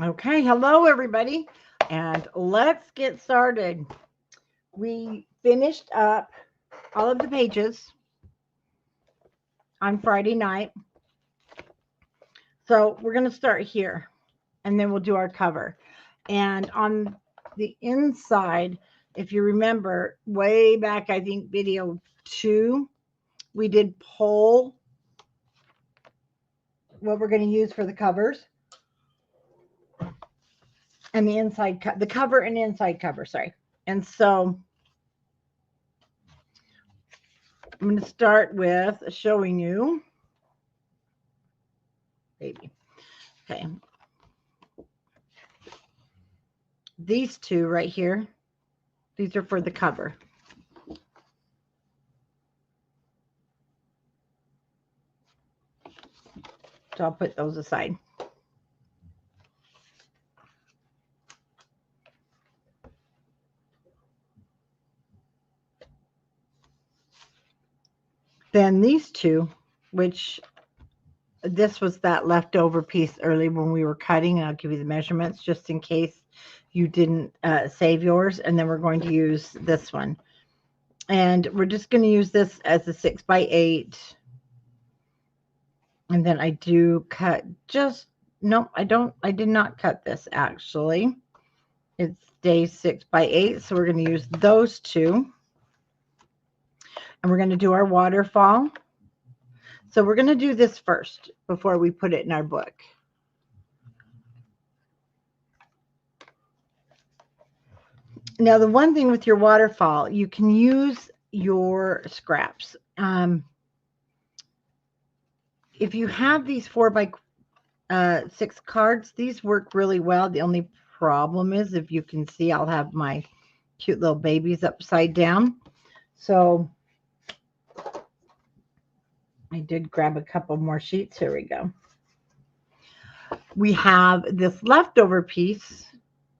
Okay, hello everybody, and let's get started. We finished up all of the pages on Friday night, so we're going to start here, and then we'll do our cover. And on the inside, if you remember, way back, I think video 2, we did poll what we're going to use for the covers and the inside, the cover and inside cover, sorry. And so I'm going to start with showing you, baby. Okay. These two right here, these are for the cover. So I'll put those aside. Then these two, which this was that leftover piece early when we were cutting, and I'll give you the measurements just in case you didn't save yours. And then we're going to use this one. And we're just going to use this as a 6x8. And then I do cut just, no, I did not cut this actually. It stays 6x8. So we're going to use those two. And we're going to do our waterfall. So we're going to do this first before we put it in our book. Now, the one thing with your waterfall, you can use your scraps. If you have these 4x6 cards, these work really well. The only problem is, if you can see, I'll have my cute little babies upside down. So I did grab a couple more sheets. Here we go. We have this leftover piece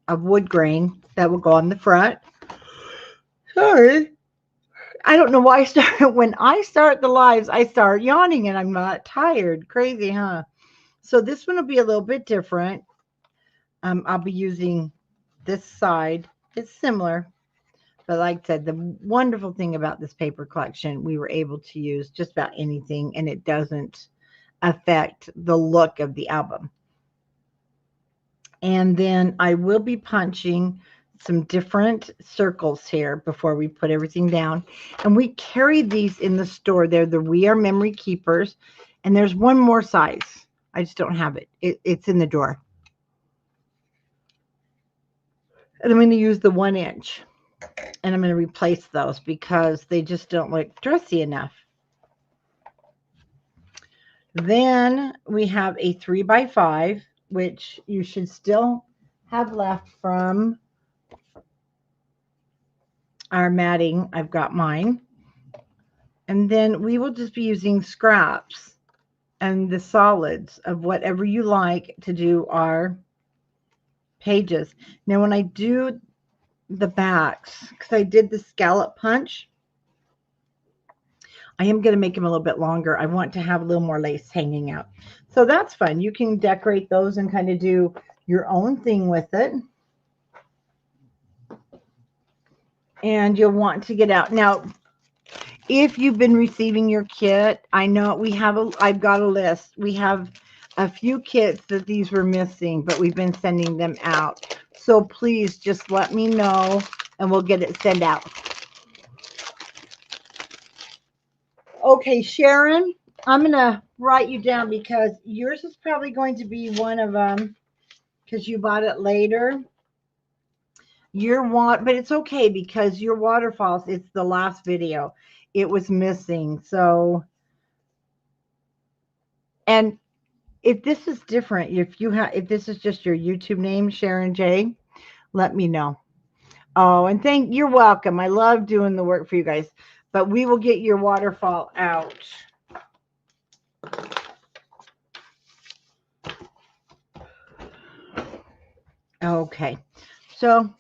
of wood grain that will go on the front. Sorry. I don't know why when I start the lives, I start yawning and I'm not tired. Crazy, huh? So this one will be a little bit different. I'll be using this side. It's similar. But like I said, the wonderful thing about this paper collection, we were able to use just about anything, and it doesn't affect the look of the album. And then I will be punching some different circles here before we put everything down. And we carried these in the store. They're the We Are Memory Keepers. And there's one more size. I just don't have it. It's in the drawer. And I'm going to use the 1 inch. And I'm going to replace those because they just don't look dressy enough. Then we have a 3x5, which you should still have left from our matting. I've got mine. And then we will just be using scraps and the solids of whatever you like to do our pages. Now, when I do the backs, because I did the scallop punch, I am going to make them a little bit longer. I want to have a little more lace hanging out. So that's fun. You can decorate those and kind of do your own thing with it. And you'll want to get out. Now, if you've been receiving your kit, I know I've got a list. We have a few kits that these were missing, but we've been sending them out. So please just let me know and we'll get it sent out. Okay, Sharon, I'm going to write you down because yours is probably going to be one of them because you bought it later. But it's okay because your waterfalls, it's the last video. It was missing. So, and if this is different, if this is just your YouTube name, Sharon J, let me know. Oh, and you're welcome. I love doing the work for you guys. But we will get your waterfall out. Okay. So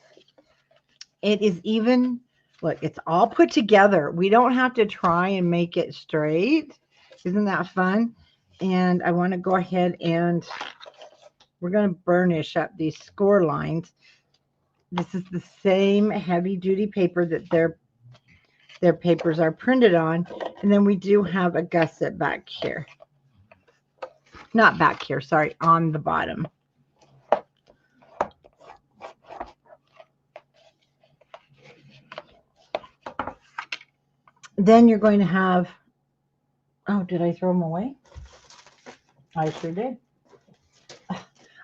it is even, look, it's all put together. We don't have to try and make it straight. Isn't that fun? And I want to go ahead and we're going to burnish up these score lines. This is the same heavy duty paper that their papers are printed on. And then we do have a gusset back here. Not back here, sorry, on the bottom. Then you're going to have, oh, did I throw them away? I sure did.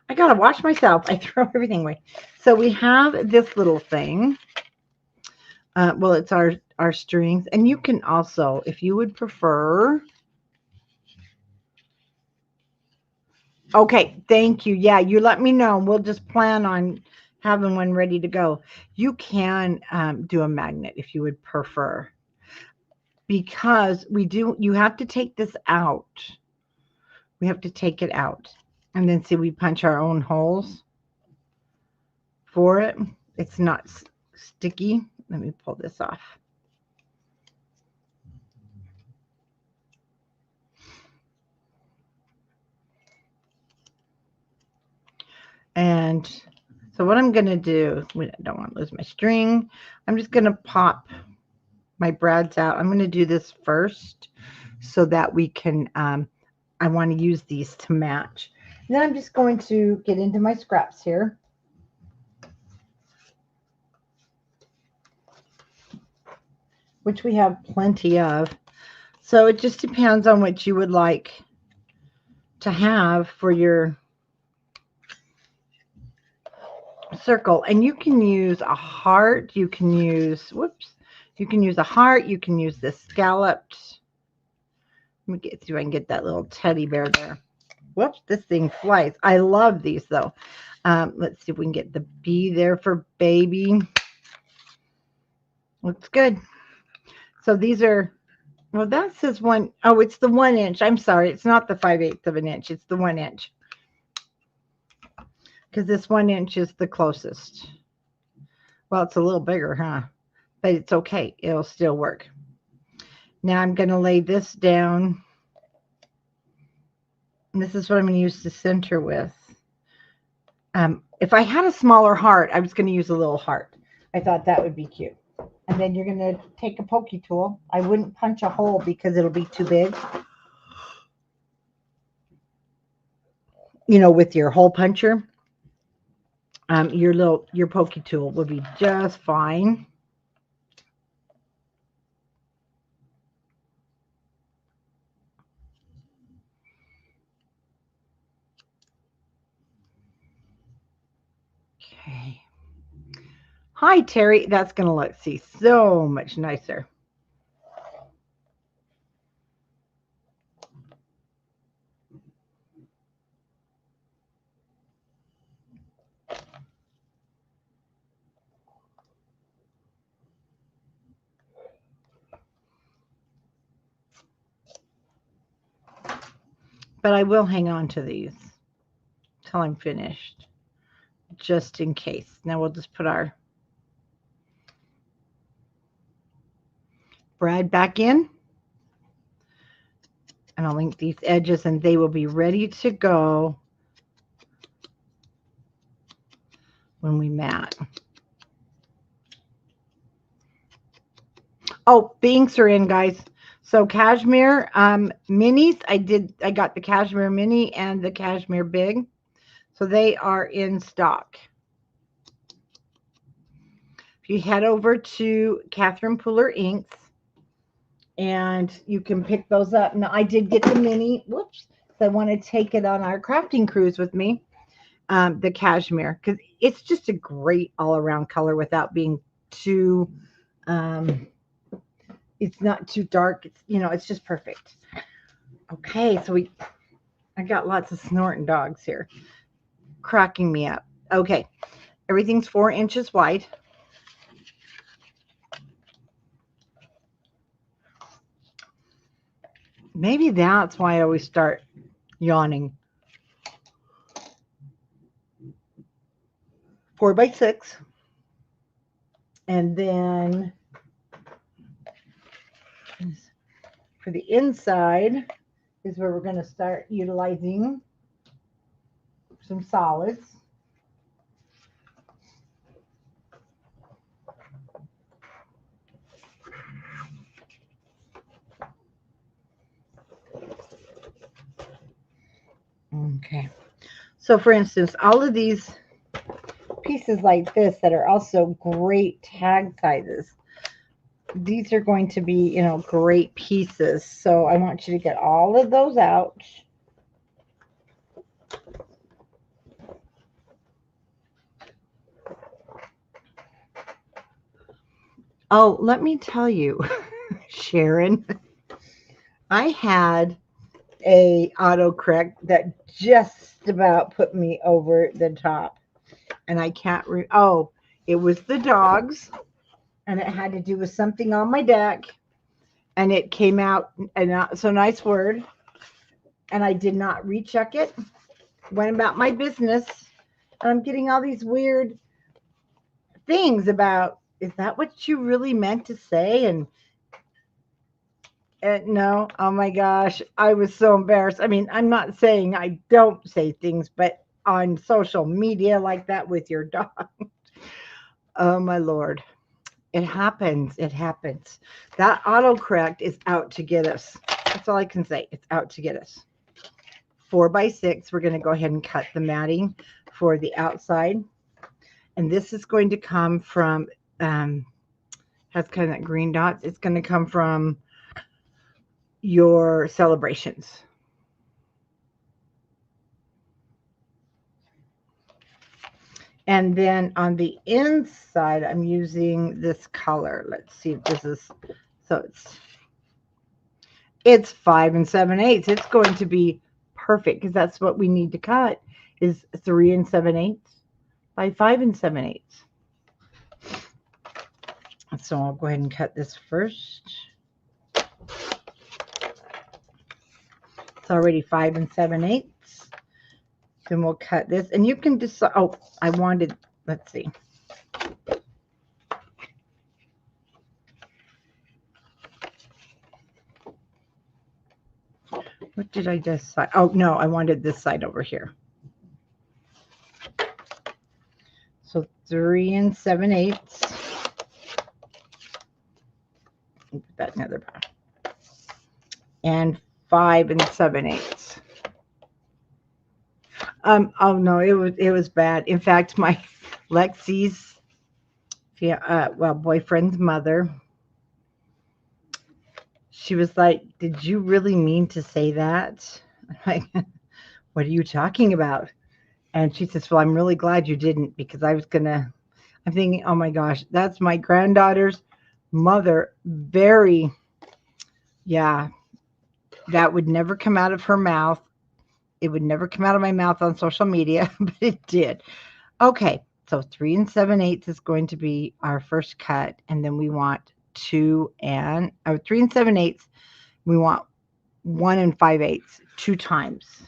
I gotta wash myself. I throw everything away. So we have this little thing. Well, it's our strings. And you can also, if you would prefer. Okay, thank you. Yeah, you let me know. We'll just plan on having one ready to go. You can do a magnet if you would prefer. Because you have to take this out. We have to take it out. And then see, we punch our own holes for it. It's not sticky. Let me pull this off. And so what I'm going to do, I don't want to lose my string. I'm just going to pop my brads out. I'm going to do this first so that we can, I want to use these to match. And then I'm just going to get into my scraps here. Which we have plenty of. So it just depends on what you would like to have for your circle. And you can use a heart. You can use, you can use a heart. You can use this scalloped. Let me see if I can get that little teddy bear there. Whoops, this thing flies. I love these though. Let's see if we can get the bee there for baby. Looks good. So these are, well, that says one. Oh, it's the 1 inch. I'm sorry. It's not the 5/8 of an inch. It's the 1 inch. Because this 1 inch is the closest. Well, it's a little bigger, huh? But it's okay. It'll still work. Now I'm going to lay this down. And this is what I'm going to use to center with. If I had a smaller heart, I was going to use a little heart. I thought that would be cute. And then you're going to take a pokey tool. I wouldn't punch a hole because it'll be too big. You know, with your hole puncher, your pokey tool will be just fine. Okay. Hi, Terry. That's going to look, see, so much nicer. But I will hang on to these till I'm finished, just in case. Now we'll just put our brad back in. And I'll link these edges and they will be ready to go when we mat. Oh, the inks are in, guys. So cashmere minis, I got the cashmere mini and the cashmere big. So they are in stock. If you head over to Catherine Puller Inks, and you can pick those up. Now, I did get the mini. Whoops. So I want to take it on our crafting cruise with me. The cashmere, because it's just a great all-around color without being too, it's not too dark. It's, you know, it's just perfect. Okay, so I got lots of snorting dogs here, cracking me up. Okay, everything's 4 inches wide. Maybe that's why I always start yawning. 4 by 6. And then for the inside is where we're going to start utilizing some solids. Okay. So for instance, all of these pieces like this that are also great tag sizes, these are going to be, you know, great pieces. So I want you to get all of those out. Oh, let me tell you, Sharon, I had a autocorrect that just about put me over the top. And I can't oh, it was the dogs, and it had to do with something on my deck, and it came out a not so nice word, and I did not recheck it. Went about my business, and I'm getting all these weird things about, is that what you really meant to say? And no, oh my gosh, I was so embarrassed. I mean, I'm not saying I don't say things, but on social media like that with your dog. Oh my Lord. It happens. It happens. That autocorrect is out to get us. That's all I can say. It's out to get us. 4x6. We're going to go ahead and cut the matting for the outside. And this is going to come from, has kind of that green dots. It's going to come from your celebrations. And then on the inside, I'm using this color. Let's see if this is, so it's 5 7/8. It's going to be perfect because that's what we need to cut is 3 7/8 by 5 7/8. So I'll go ahead and cut this first. It's already 5 7/8. Then we'll cut this, and you can decide. Oh, I wanted, let's see. What did I decide? Oh, no, I wanted this side over here. So 3 7/8. Put that in the other part. And 5 7/8. Oh no, it was bad. In fact, my Lexi's boyfriend's mother, she was like, "Did you really mean to say that?" I'm like, what are you talking about? And she says, "Well, I'm really glad you didn't, because I'm thinking, oh my gosh, that's my granddaughter's mother. Very, yeah, that would never come out of her mouth. It would never come out of my mouth on social media, but it did." Okay, so 3 7/8 is going to be our first cut, and then we want 3 7/8. We want 1 5/8, 2 times.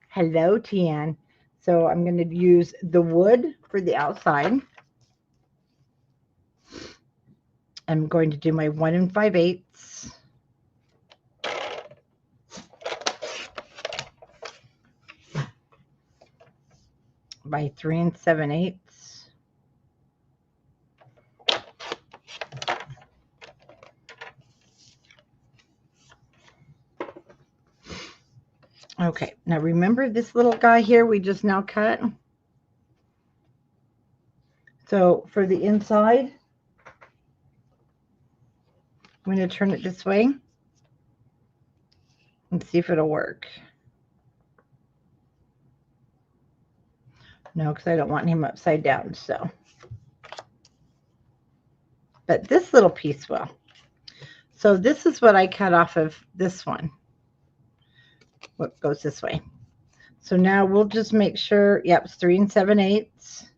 Hello, Tian. So I'm going to use the wood for the outside. I'm going to do my 1 5/8. By 3 7/8. Okay, now remember this little guy here we just now cut? So for the inside, I'm going to turn it this way and see if it'll work. No, because I don't want him upside down, so. But this little piece will. So this is what I cut off of this one. What goes this way. So now we'll just make sure, yep, it's 3 7/8.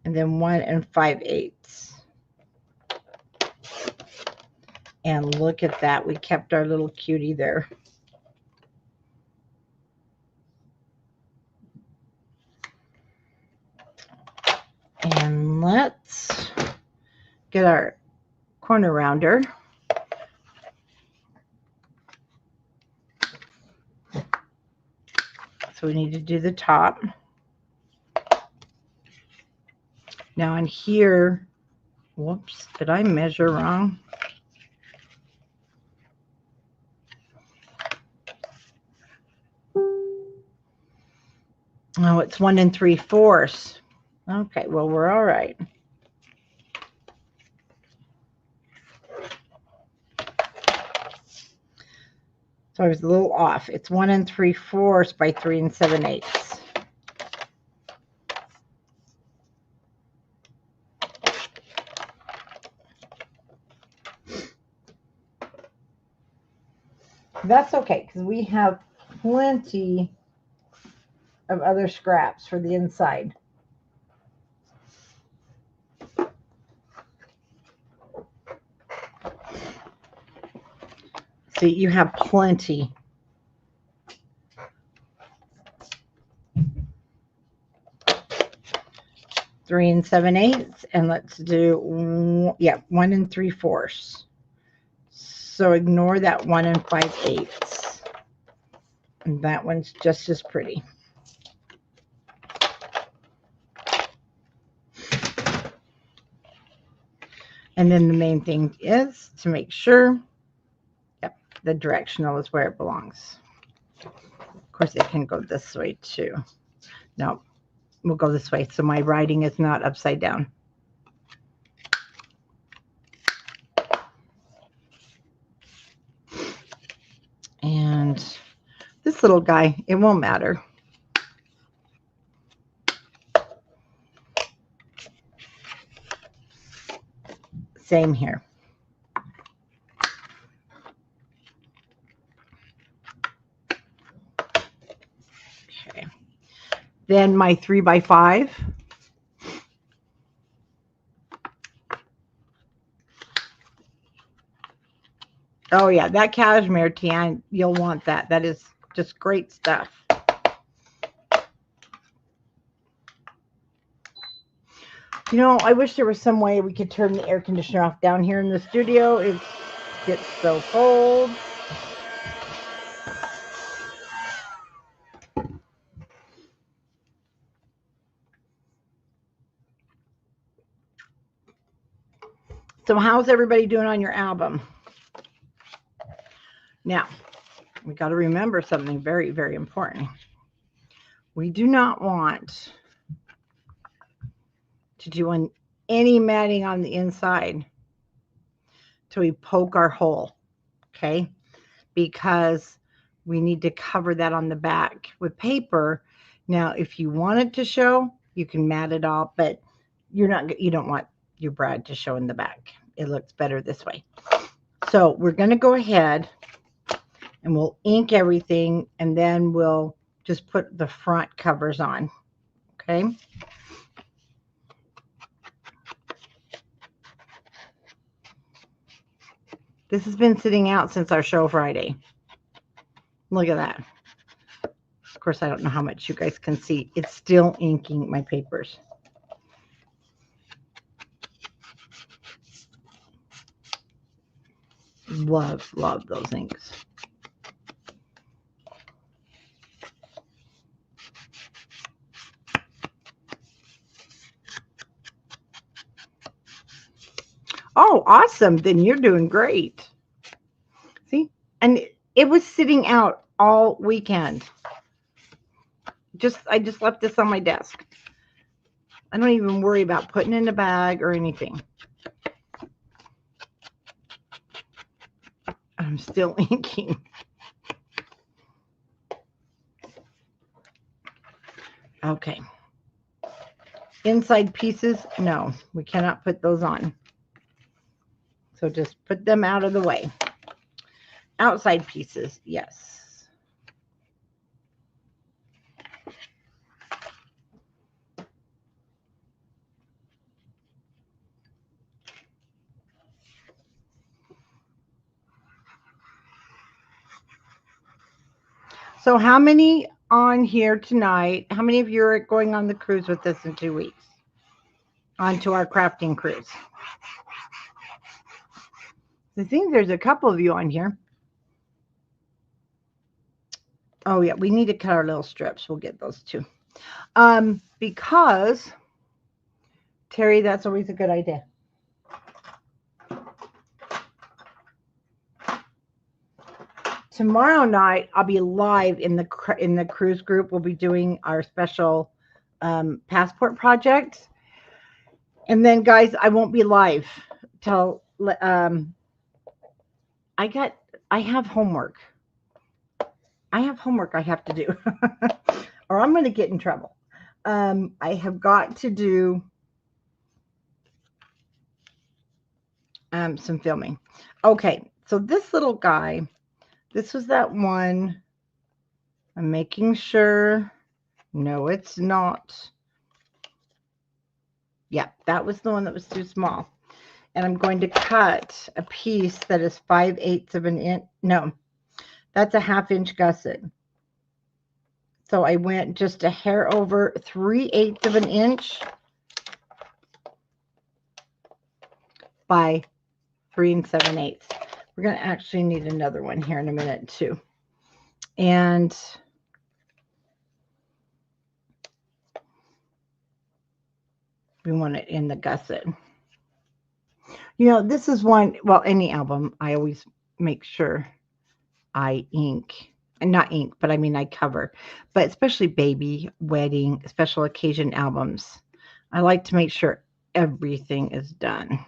And then 1 5/8. And look at that. We kept our little cutie there. And let's get our corner rounder. So we need to do the top. Now in here, whoops, did I measure wrong? Oh, it's 1 3/4. Okay, well, we're all right. So I was a little off. It's 1 3/4 by 3 7/8. That's okay, because we have plenty of other scraps for the inside. See, you have plenty. Three 7/8, and let's do 1 3/4. So ignore that 1 5/8. And that one's just as pretty. And then the main thing is to make sure, yep, the directional is where it belongs. Of course, it can go this way too. No, we'll go this way so my writing is not upside down. And this little guy, it won't matter. Same here. Okay. Then my 3 by 5. Oh yeah, that cashmere tan, you'll want that. That is just great stuff. You know, I wish there was some way we could turn the air conditioner off down here in the studio. It gets so cold. So how's everybody doing on your album? Now, we got to remember something very, very important. We do not want to do any matting on the inside till we poke our hole, okay? Because we need to cover that on the back with paper. Now, if you want it to show, you can mat it off, but you don't want your brad to show in the back. It looks better this way. So we're going to go ahead and we'll ink everything, and then we'll just put the front covers on, okay? This has been sitting out since our show Friday. Look at that. Of course, I don't know how much you guys can see. It's still inking my papers. Love those inks. Oh, awesome. Then you're doing great. See? And it was sitting out all weekend. I just left this on my desk. I don't even worry about putting it in a bag or anything. I'm still inking. Okay. Inside pieces, no, we cannot put those on. So just put them out of the way. Outside pieces, yes. So how many on here tonight, how many of you are going on the cruise with us in 2 weeks? Onto our crafting cruise. I think there's a couple of you on here. Oh yeah, we need to cut our little strips. We'll get those too. Because Terry, that's always a good idea. Tomorrow night I'll be live in the cruise group. We'll be doing our special passport project, and then guys, I won't be live till I got I have homework. I have homework I have to do, or I'm going to get in trouble. I have got to do some filming. Okay, so this little guy, this was that one. I'm making sure. No, it's not. Yeah, that was the one that was too small. And I'm going to cut a piece that is 5/8 of an inch. No, that's a 1/2 inch gusset. So I went just a hair over 3/8 of an inch by 3 7/8. We're going to actually need another one here in a minute too. And we want it in the gusset. You know, this is one, well, any album, I always make sure I ink. And not ink, but I mean I cover. But especially baby, wedding, special occasion albums, I like to make sure everything is done.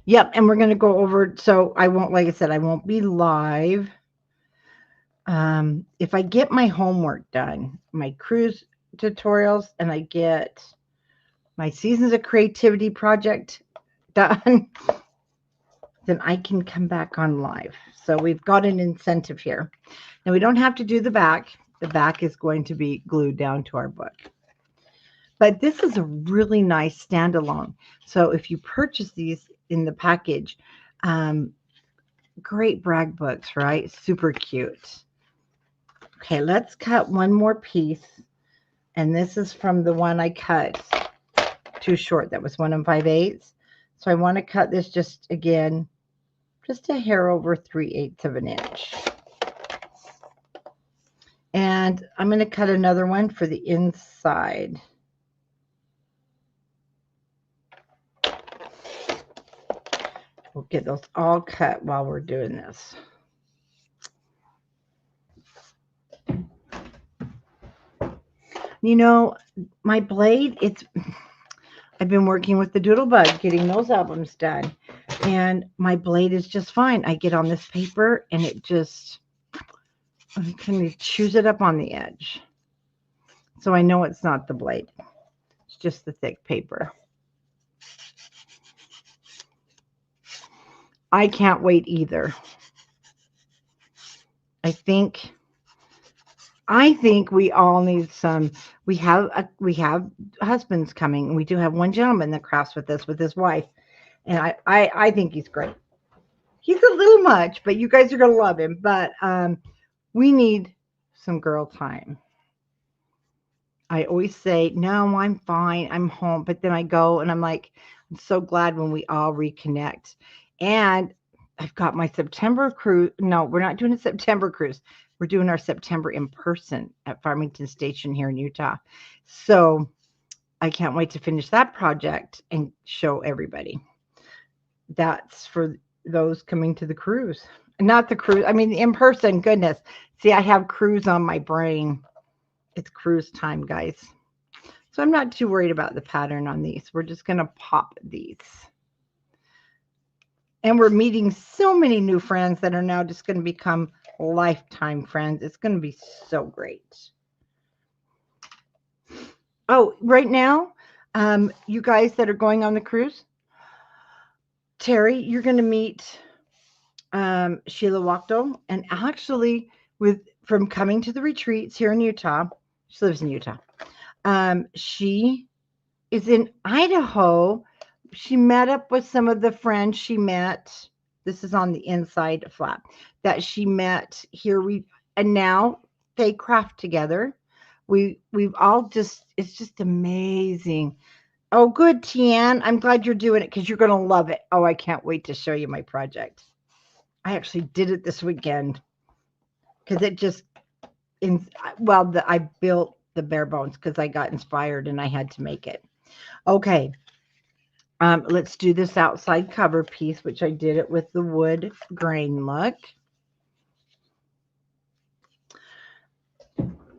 Yep, and we're going to go over, so I won't, like I said, I won't be live. If I get my homework done, my cruise tutorials, and I get my Seasons of Creativity project done, then I can come back on live. So we've got an incentive here. Now we don't have to do the back. The back is going to be glued down to our book. But this is a really nice standalone. So if you purchase these in the package, great brag books, right? Super cute. Okay, let's cut one more piece. And this is from the one I cut too short. That was 1 5/8. So I want to cut this just again, just a hair over 3/8 of an inch. And I'm going to cut another one for the inside. We'll get those all cut while we're doing this. You know, my blade, I've been working with the Doodlebug, getting those albums done. And my blade is just fine. I get on this paper and it just kind of chews it up on the edge. So I know it's not the blade. It's just the thick paper. I can't wait either. I think we all need some. We have husbands coming, and we do have one gentleman that crafts with us with his wife, and I think he's great. He's a little much, but you guys are gonna love him. But we need some girl time. I always say, no, I'm fine, I'm home, but then I go and I'm like, I'm so glad when we all reconnect. And I've got my September cruise. No, we're not doing a September cruise. We're doing our September in person at Farmington Station here in Utah. So I can't wait to finish that project and show everybody. That's for those coming to the cruise. Not the cruise. I mean, the in person. Goodness. See, I have cruise on my brain. It's cruise time, guys. So I'm not too worried about the pattern on these. We're just going to pop these. And we're meeting so many new friends that are now just going to become lifetime friends. It's going to be so great. Oh, right now, you guys that are going on the cruise, Terry, you're going to meet Sheila Wachtel. And actually, from coming to the retreats here in Utah, she lives in Utah. She is in Idaho. She met up with some of the friends she met. This is on the inside flap that she met here. And now they craft together. We've all it's just amazing. Oh, good, Tian. I'm glad you're doing it because you're going to love it. Oh, I can't wait to show you my project. I actually did it this weekend because it just, I built the bare bones because I got inspired and I had to make it. Okay, let's do this outside cover piece, which I did it with the wood grain look.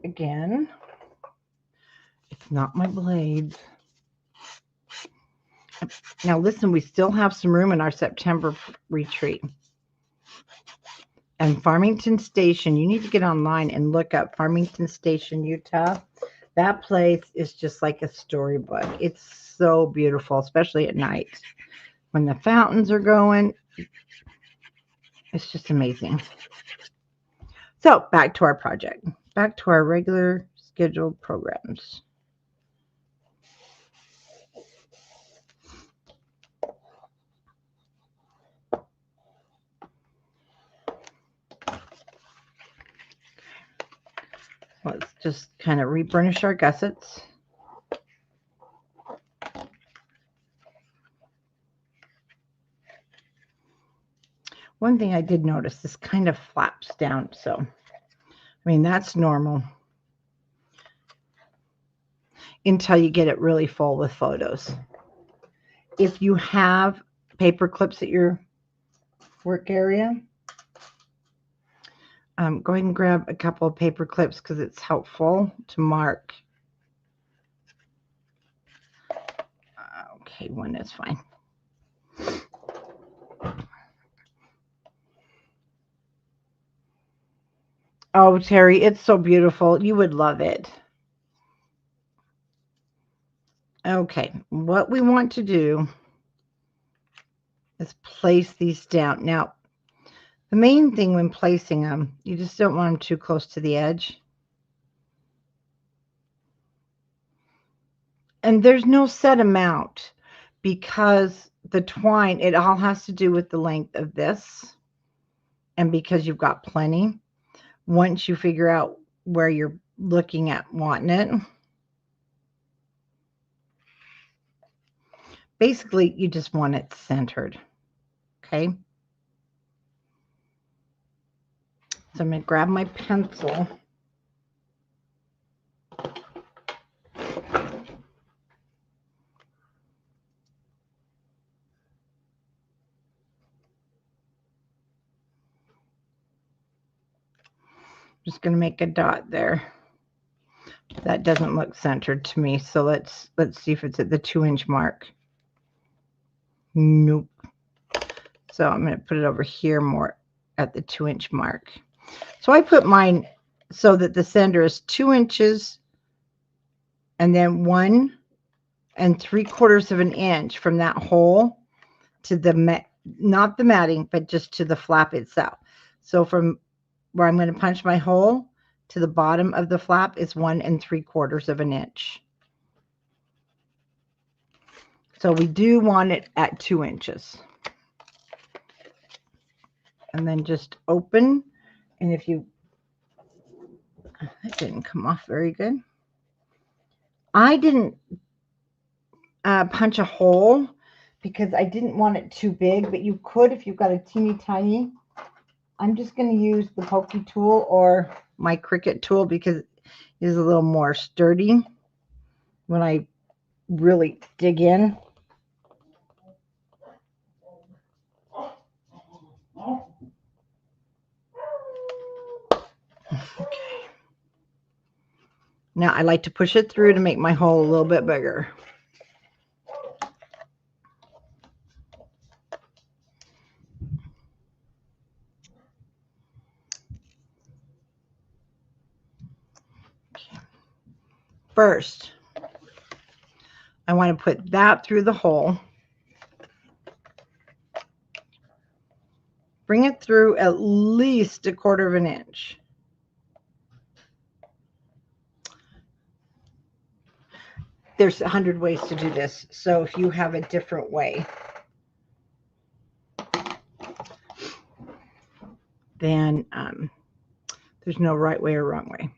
Again, it's not my blades. Now listen, we still have some room in our September retreat. And Farmington Station, you need to get online and look up Farmington Station, Utah. That place is just like a storybook. It's so beautiful, especially at night when the fountains are going. It's just amazing. So back to our project, back to our regular scheduled programs. Let's just kind of reburnish our gussets. One thing I did notice, this kind of flaps down. So, I mean, that's normal until you get it really full with photos. If you have paper clips at your work area, go ahead and grab a couple of paper clips because it's helpful to mark. Okay, one is fine. Oh, Terry, it's so beautiful. You would love it. Okay, what we want to do is place these down. Now, the main thing when placing them, you just don't want them too close to the edge. And there's no set amount because the twine, it all has to do with the length of this. And because you've got plenty, once you figure out where you're looking at wanting it, basically you just want it centered. Okay. So I'm going to grab my pencil. Just going to make a dot there. That doesn't look centered to me. So let's see if it's at the 2-inch mark. Nope. So I'm going to put it over here more at the 2-inch mark. So I put mine so that the center is 2 inches and then 1 3/4 of an inch from that hole to the not the matting, but just to the flap itself. So from where I'm going to punch my hole to the bottom of the flap is 1 3/4 of an inch. So we do want it at 2 inches. And then just open. And if you, that didn't come off very good. I didn't punch a hole because I didn't want it too big, but you could if you've got a teeny tiny. I'm just going to use the pokey tool or my Cricut tool because it is a little more sturdy when I really dig in. Okay. Now I like to push it through to make my hole a little bit bigger. Okay. First, I want to put that through the hole. Bring it through at least 1/4 of an inch. There's 100 ways to do this, so if you have a different way, then there's no right way or wrong way.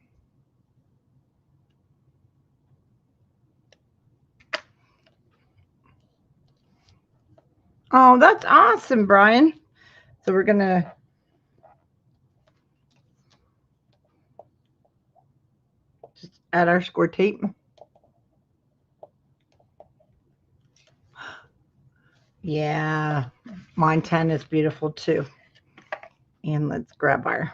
Oh, that's awesome, Brian. So we're going to just add our score tape. Yeah, Montana is beautiful too. And let's grab our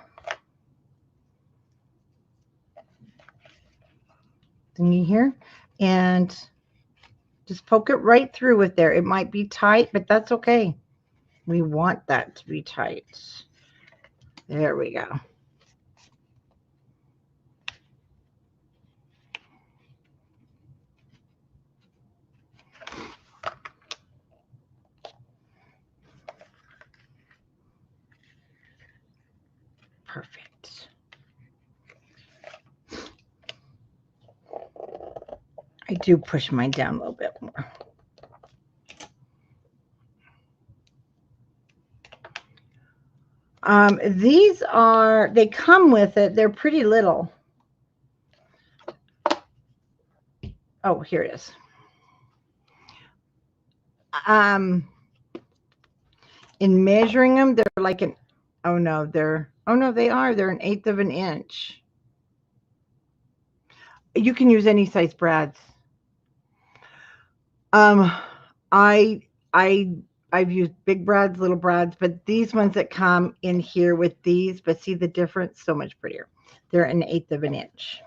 thingy here and just poke it right through with there. It might be tight, but that's okay. We want that to be tight. There we go. Perfect. I do push mine down a little bit more. These are, they come with it. They're pretty little. Oh, here it is. In measuring them, they're like an, oh no, they're, oh no, they're an 1/8 of an inch. You can use any size brads. I I've used big brads, little brads, but these ones that come in here with these, but see the difference? So much prettier. They're an 1/8 of an inch.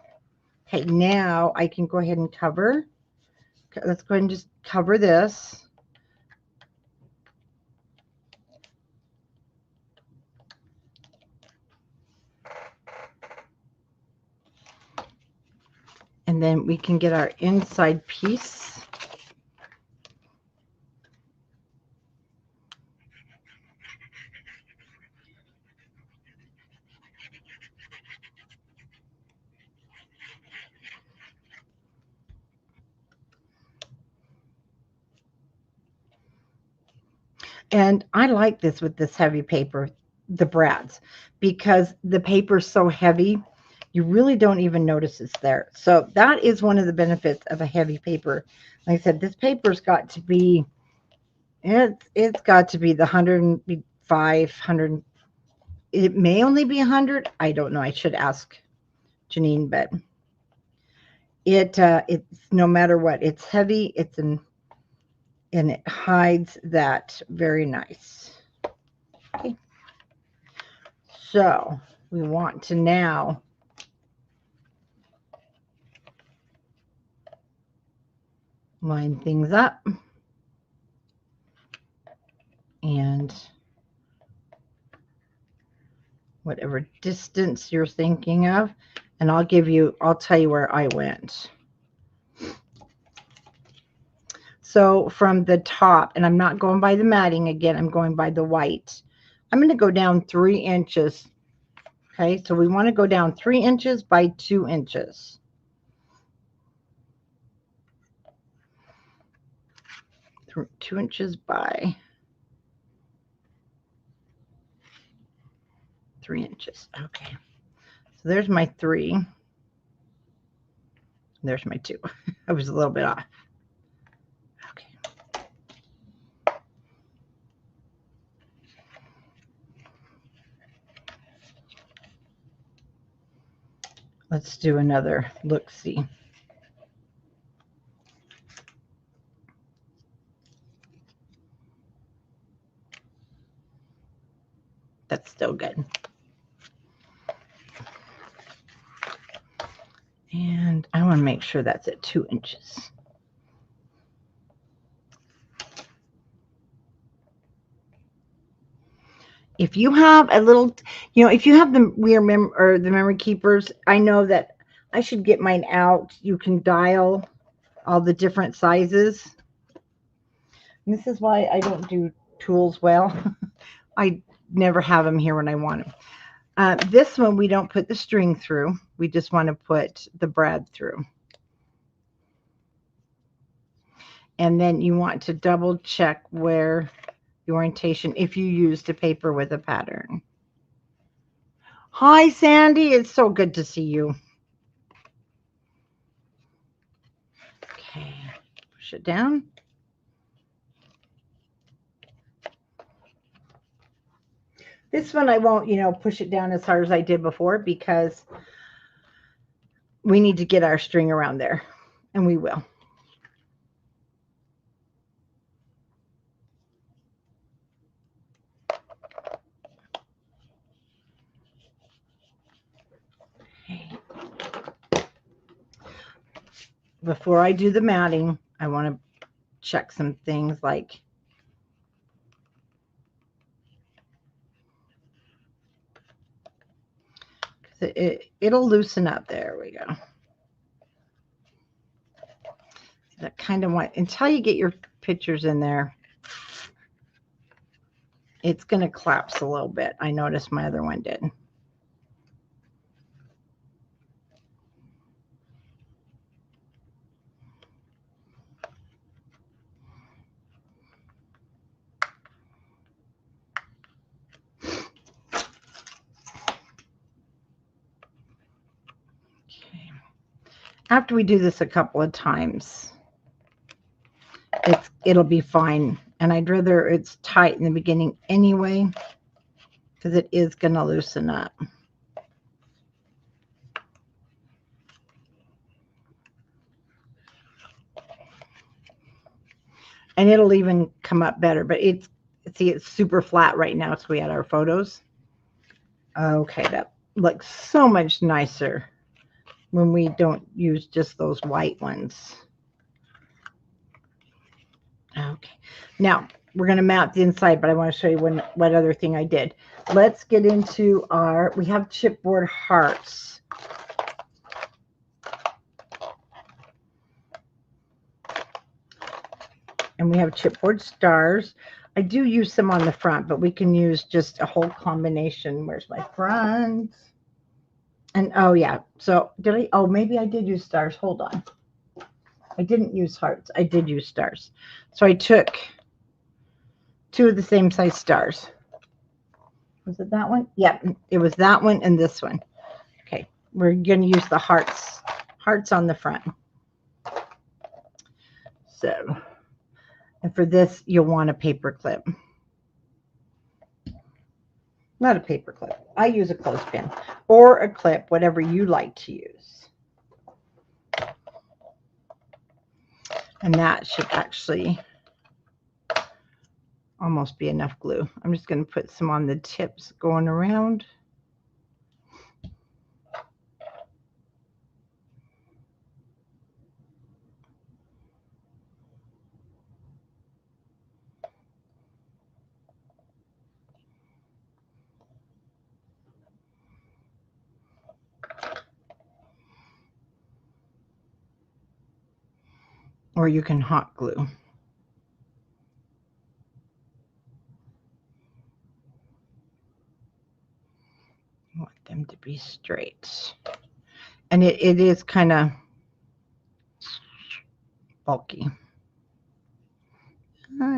Okay, now I can go ahead and cover. Let's go ahead and just cover this. And then we can get our inside piece. And I like this with this heavy paper, the brads, because the paper's so heavy, you really don't even notice it's there. So that is one of the benefits of a heavy paper. Like I said, this paper's got to be, it's got to be the 105, 100. It may only be 100. I don't know. I should ask Janine, but it's no matter what. It's heavy. And it hides that very nice. Okay. So we want to now line things up and whatever distance you're thinking of, and I'll tell you where I went. So from the top, and I'm not going by the matting again, I'm going by the white. I'm going to go down 3 inches. Okay, so we want to go down 3 inches by 2 inches. Through 2 inches by 3 inches. Okay, so there's my 3. There's my 2. I was a little bit off. Okay. Let's do another look-see. That's still good. And I want to make sure that's at 2 inches. If you have a little, if you have the memory keepers, I know that I should get mine out. You can dial all the different sizes. And this is why I don't do tools well. I never have them here when I want them. This one, we don't put the string through. We just want to put the brad through. And then you want to double check where the orientation, if you used a paper with a pattern. Hi, Sandy. It's so good to see you. Okay, push it down. This one I won't, push it down as hard as I did before because we need to get our string around there, and we will. Before I do the matting, I want to check some things like it'll loosen up. There we go. That kind of want, until you get your pictures in there, it's going to collapse a little bit. I noticed my other one did. Okay. After we do this a couple of times, it'll be fine. And I'd rather it's tight in the beginning anyway, because it is going to loosen up. And it'll even come up better, but it's super flat right now. So we had our photos. Okay, that looks so much nicer when we don't use just those white ones. Okay, now we're going to mat the inside, but I want to show you what other thing I did. Let's get into we have chipboard hearts. And we have chipboard stars. I do use some on the front, but we can use just a whole combination. Where's my front? And oh yeah, so did I? Oh, maybe I did use stars. Hold on. I didn't use hearts. I did use stars. So I took 2 of the same size stars. Was it that one? Yep, it was that one and this one. Okay, we're going to use the hearts on the front. So, and for this, you'll want a paper clip. Not a paper clip. I use a clothespin or a clip, whatever you like to use. And that should actually almost be enough glue. I'm just going to put some on the tips going around. Or you can hot glue. I want them to be straight. And it is kind of bulky.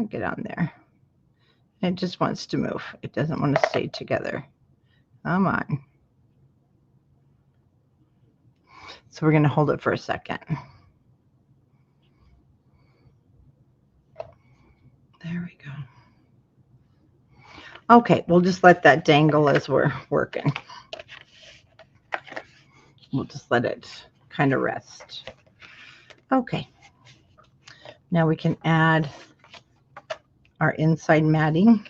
Get on there. It just wants to move. It doesn't want to stay together. Come on. So we're going to hold it for a second. There we go. Okay, we'll just let that dangle as we're working. We'll just let it kind of rest. Okay. Now we can add our inside matting.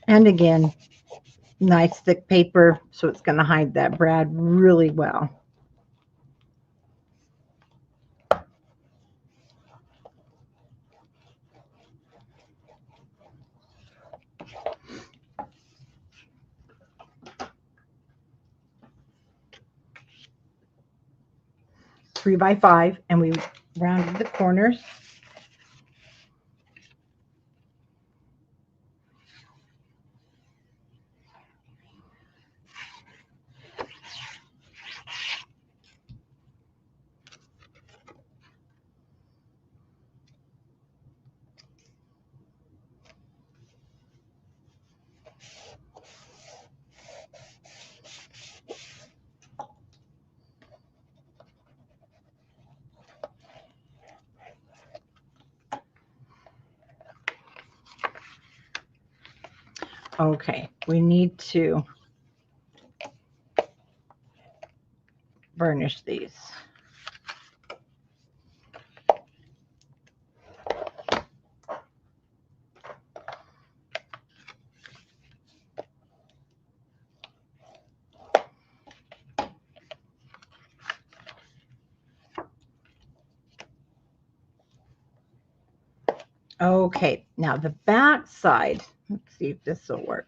And again, nice thick paper, so it's going to hide that brad really well. Three by 5, and we rounded the corners. Okay, we need to burnish these. Okay, now the back side, let's see if this will work.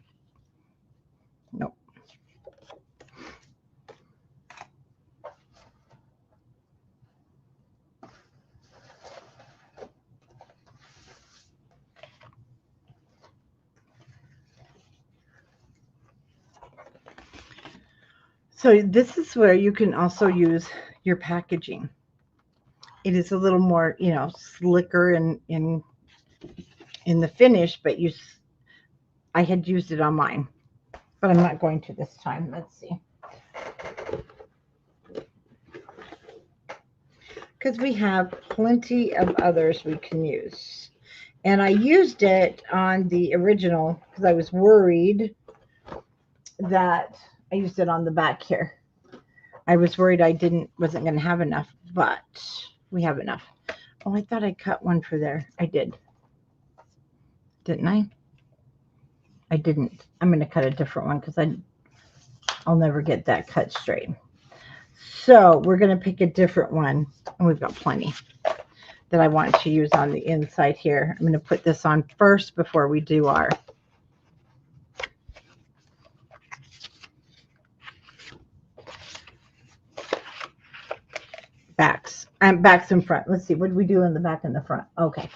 Nope. So this is where you can also use your packaging. It is a little more, slicker in the finish, but I had used it on mine, but I'm not going to this time. Let's see. Because we have plenty of others we can use. And I used it on the original because I was worried that I used it on the back here. I was worried I wasn't going to have enough, but we have enough. Oh, I thought I cut one for there. I did. Didn't I? I didn't. I'm going to cut a different one because I'll never get that cut straight. So we're going to pick a different one. And we've got plenty that I want to use on the inside here. I'm going to put this on first before we do our backs. Backs and front. Let's see. What did we do in the back and the front? Okay.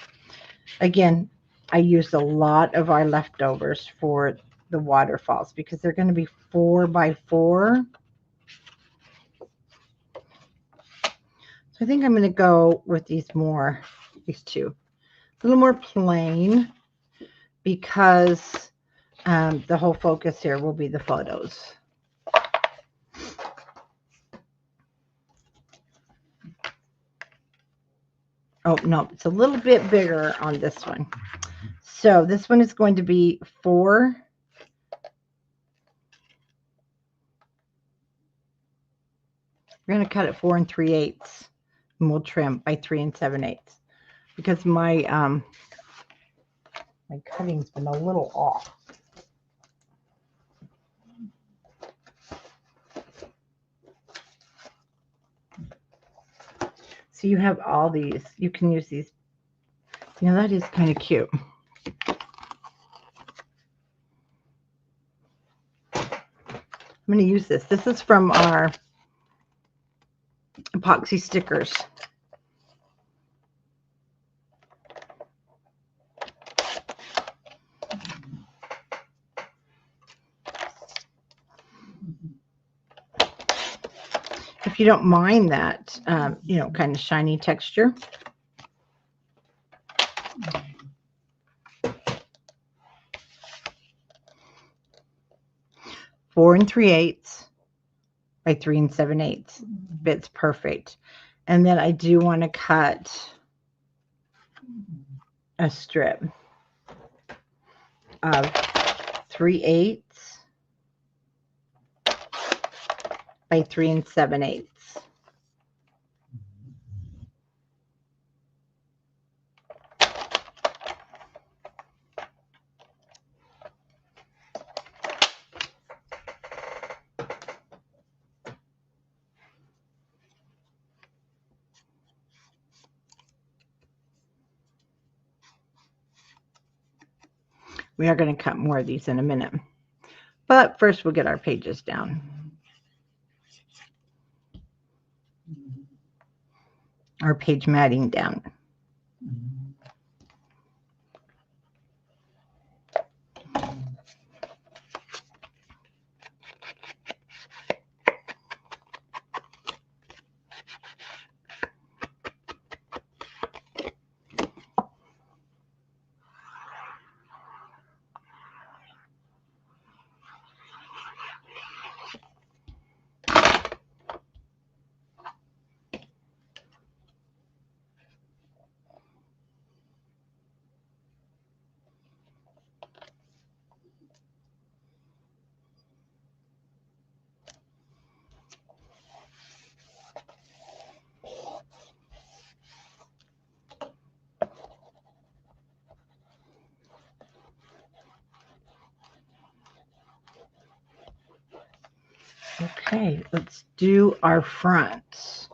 Again, I used a lot of our leftovers for the waterfalls because they're going to be 4x4. So I think I'm going to go with these two. A little more plain because the whole focus here will be the photos. Oh, no, it's a little bit bigger on this one. So this one is going to be 4. We're going to cut it 4 3/8, and we'll trim by 3 7/8 because my cutting's been a little off. So you have all these. You can use these. That is kind of cute. I'm going to use this. This is from our epoxy stickers. If you don't mind that, kind of shiny texture. Four 3/8 by 3 7/8 fits perfect. And then I do want to cut a strip of 3/8 by 3 7/8. We are going to cut more of these in a minute. But first we'll get our pages down. Our page matting down. Okay, let's do our fronts.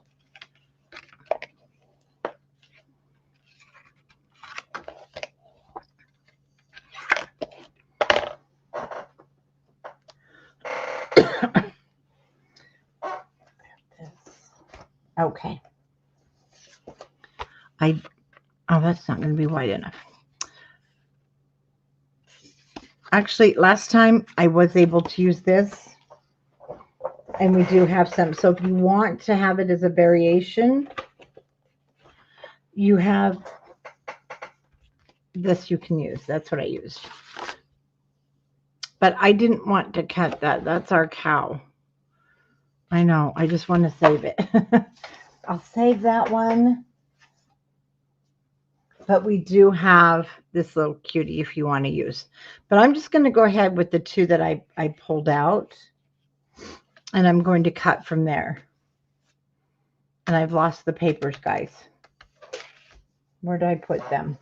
Okay. Oh, that's not going to be wide enough. Actually, last time I was able to use this, and we do have some. So if you want to have it as a variation, you have this you can use. That's what I used. But I didn't want to cut that. That's our cow. I know. I just want to save it. I'll save that one. But we do have this little cutie if you want to use. But I'm just going to go ahead with the two that I pulled out. And I'm going to cut from there. And I've lost the papers, guys. Where did I put them?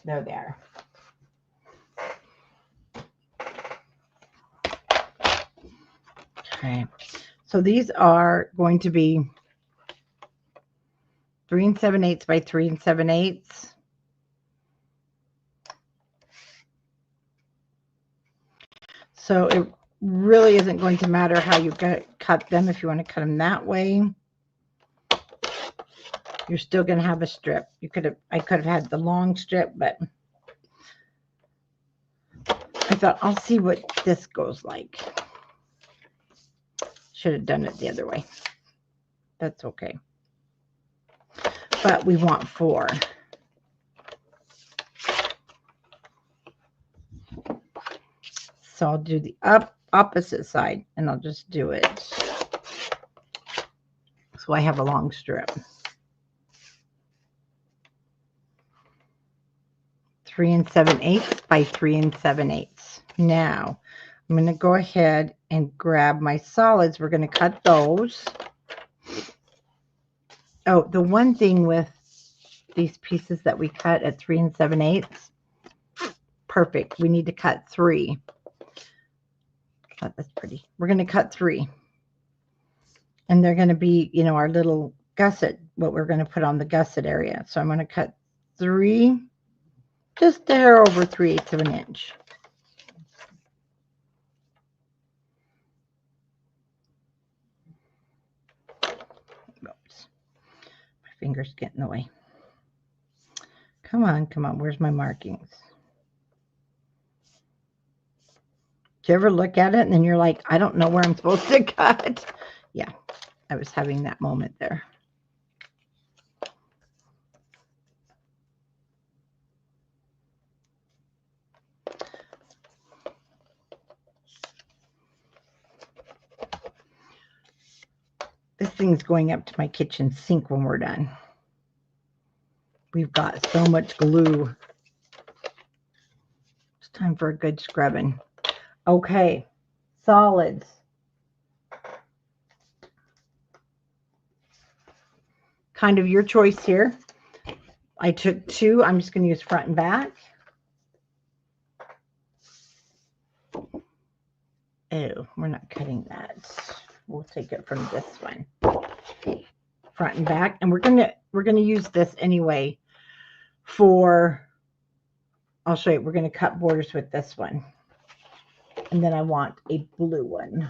There they are. Okay. So these are going to be 3 7/8 by 3 7/8. So it really isn't going to matter how you cut them. If you want to cut them that way, you're still going to have a strip. I could have had the long strip, but I thought I'll see what this goes like. Should have done it the other way. That's okay. But we want 4. So I'll do the opposite side, and I'll just do it. So I have a long strip. 3 7/8 by 3 7/8. Now I'm going to go ahead and grab my solids. We're going to cut those. Oh, the one thing with these pieces that we cut at 3 7/8, perfect. We need to cut 3. Oh, that's pretty. We're going to cut 3. And they're going to be, you know, our little gusset, what we're going to put on the gusset area. So I'm going to cut 3, just a hair over 3/8 of an inch. Oops. My fingers get in the way. Come on, come on. Where's my markings? Do you ever look at it and then you're like, I don't know where I'm supposed to cut? Yeah, I was having that moment there. This thing's going up to my kitchen sink when we're done. We've got so much glue. It's time for a good scrubbing. Okay, solids. Kind of your choice here. I took 2. I'm just going to use front and back. Oh, we're not cutting that. We'll take it from this one. Front and back. And we're gonna use this anyway for, I'll show you, we're going to cut borders with this one. And then I want a blue one.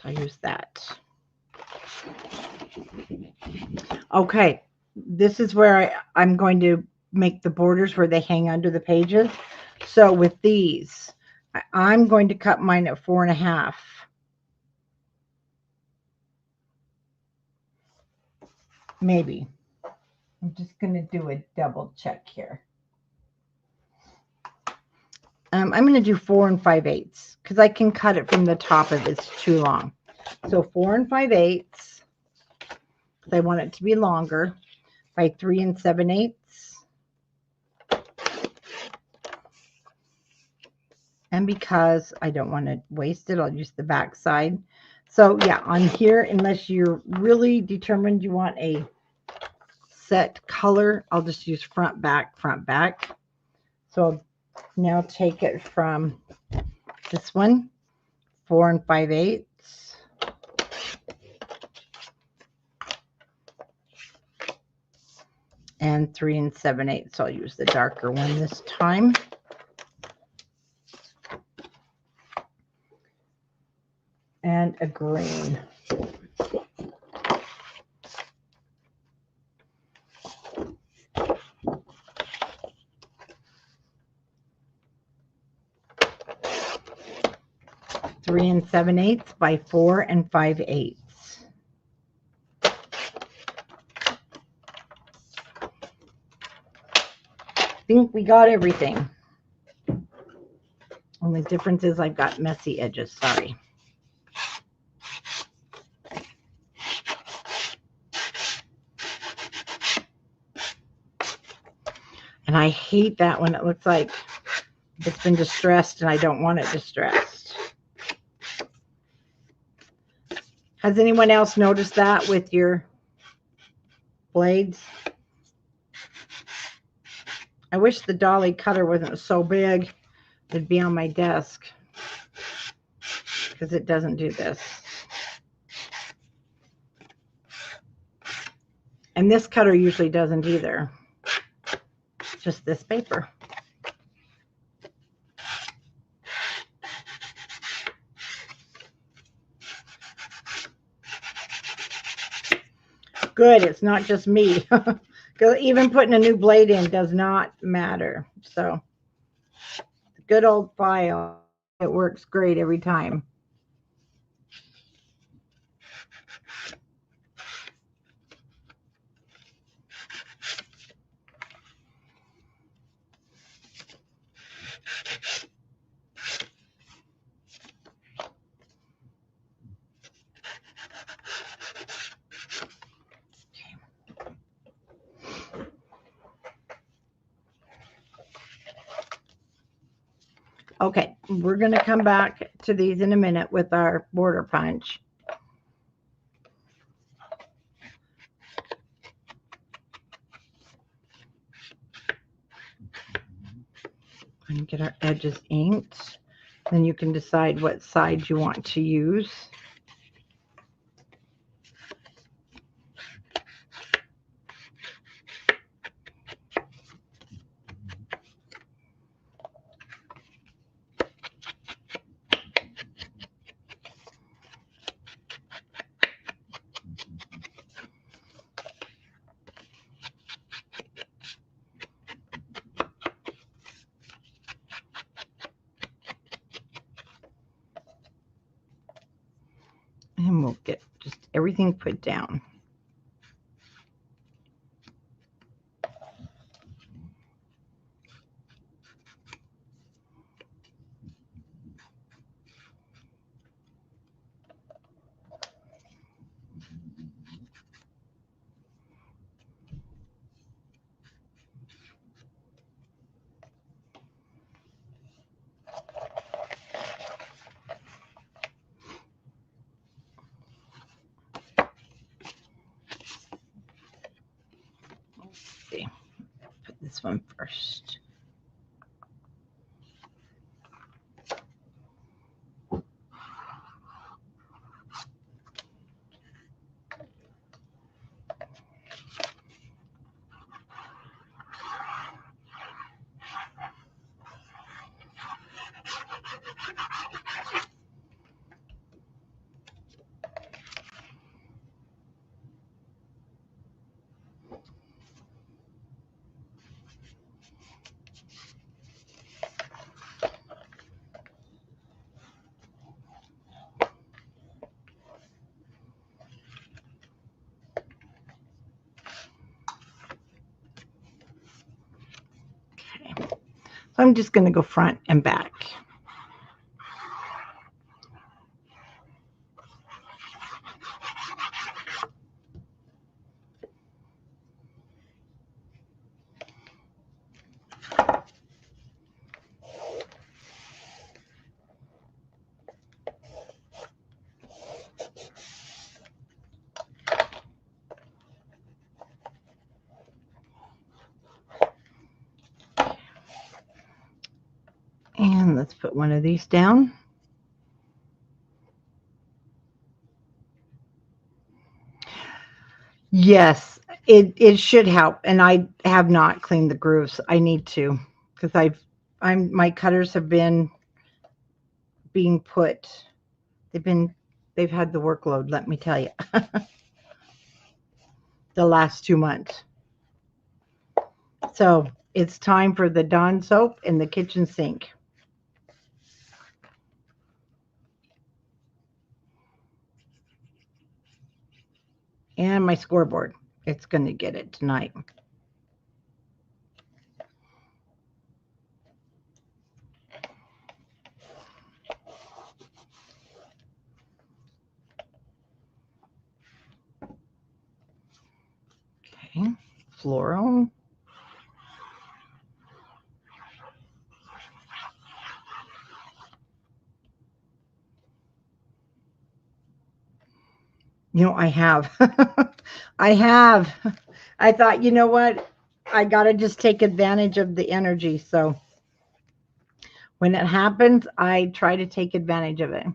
I'll use that. Okay, this is where I'm going to make the borders where they hang under the pages. So with these, I'm going to cut mine at 4.5. Maybe. I'm just going to do a double check here. I'm going to do 4 5/8 because I can cut it from the top if it's too long. So 4 5/8, because I want it to be longer, by 3 7/8. And because I don't want to waste it, I'll use the back side. So yeah, on here, unless you're really determined you want a set color, I'll just use front, back, front, back. So I'll Now take it from this one, 4 5/8, and 3 7/8. I'll use the darker one this time. And a green. Three 7/8 by 4 5/8. I think we got everything. Only difference is I've got messy edges, sorry. And I hate that when it looks like it's been distressed and I don't want it distressed. Has anyone else noticed that with your blades? I wish the dolly cutter wasn't so big. It'd be on my desk because it doesn't do this. And this cutter usually doesn't either. Just this paper. Good, it's not just me. Because even putting a new blade in does not matter. So, good old file. It works great every time. Okay, we're going to come back to these in a minute with our border punch. And get our edges inked. Then you can decide what side you want to use. And we'll get just everything put down. See, put this one first. So I'm just going to go front and back. And let's put one of these down. Yes, it should help. And I have not cleaned the grooves. I need to, because my cutters have been being put. They've been they've had the workload, let me tell you. The last 2 months. So it's time for the Dawn soap in the kitchen sink. And my scoreboard. It's going to get it tonight. Okay, floral. I have. I have. I thought, you know what? I got to just take advantage of the energy. So when it happens, I try to take advantage of it.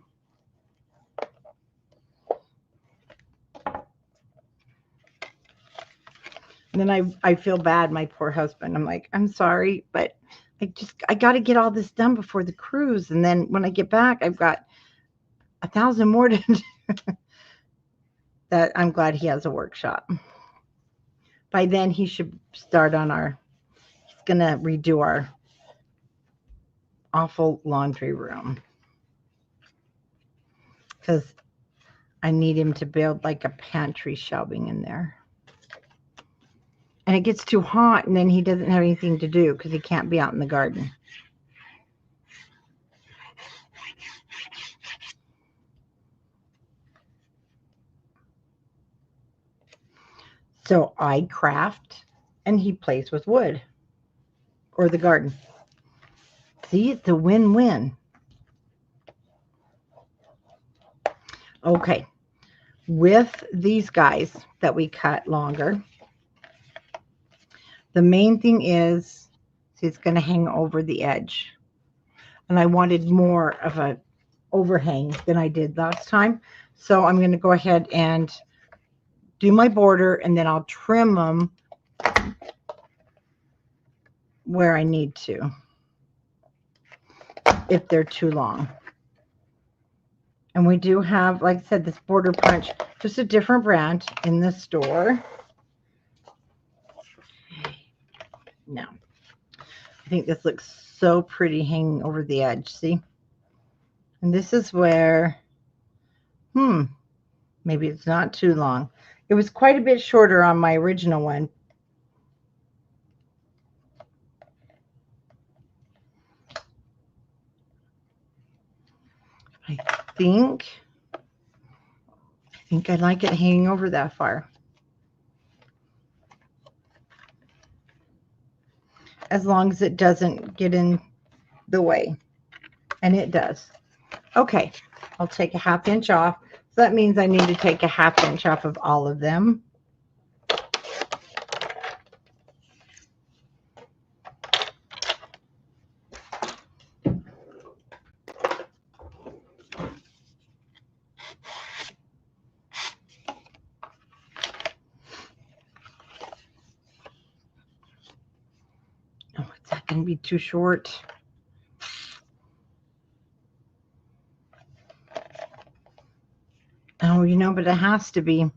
And then I feel bad, my poor husband. I'm like, I'm sorry, but I got to get all this done before the cruise. And then when I get back, I've got 1,000 more to do. That I'm glad he has a workshop. By then he should start on he's going to redo our awful laundry room. Because I need him to build like a pantry shelving in there. And it gets too hot and then he doesn't have anything to do because he can't be out in the garden. So I craft and he plays with wood or the garden. See, it's a win-win. Okay, with these guys that we cut longer, the main thing is, see, it's going to hang over the edge. And I wanted more of a overhang than I did last time. So I'm going to go ahead and do my border and then I'll trim them where I need to if they're too long. And we do have, like I said, this border punch, just a different brand in the store. Now, I think this looks so pretty hanging over the edge, see? And this is where, maybe it's not too long. It was quite a bit shorter on my original one. I think I like it hanging over that far. As long as it doesn't get in the way. And it does. Okay, I'll take a 1/2 inch off. So that means I need to take a 1/2 inch off of all of them. Oh, is that going to be too short? Oh, but it has to be.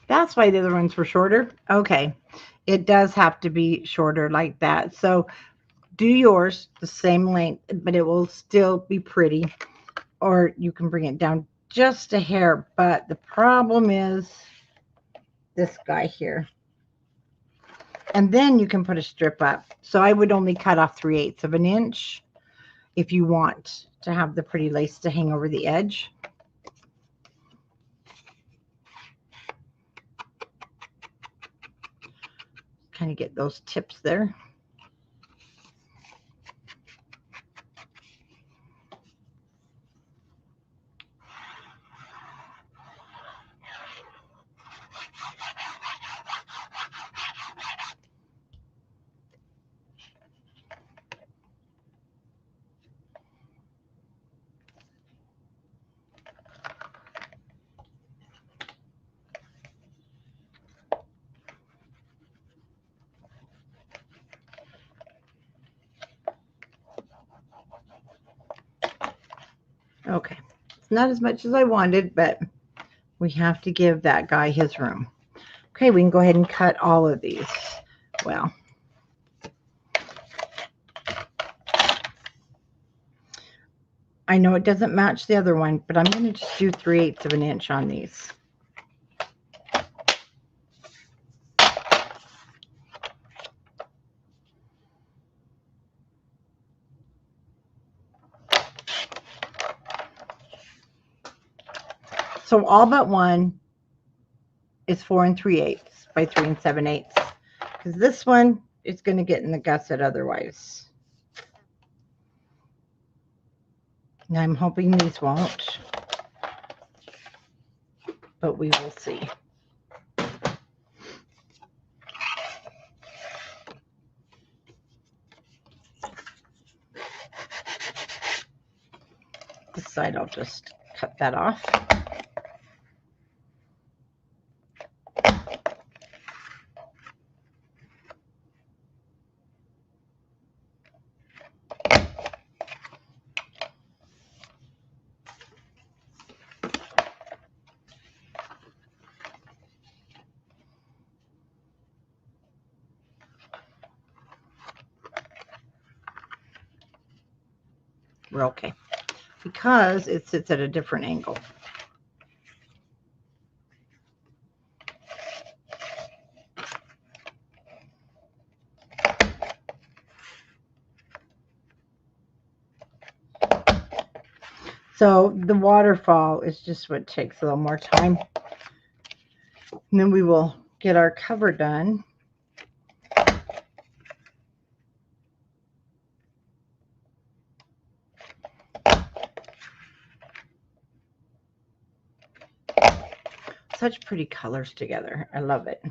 That's why the other ones were shorter. Okay, it does have to be shorter like that. So do yours the same length, but it will still be pretty. Or you can bring it down just a hair. But the problem is this guy here. And then you can put a strip up. So I would only cut off 3/8 of an inch if you want to have the pretty lace to hang over the edge. Kind of get those tips there. Okay, it's not as much as I wanted, but we have to give that guy his room. Okay, we can go ahead and cut all of these. Well, I know it doesn't match the other one, but I'm going to just do 3/8 of an inch on these. So all but one is 4 3/8 by 3 7/8, because this one is going to get in the gusset otherwise. And I'm hoping these won't, but we will see. This side, I'll just cut that off. We're okay because it sits at a different angle. So the waterfall is just what takes a little more time. And then we will get our cover done. Such pretty colors together. I love it.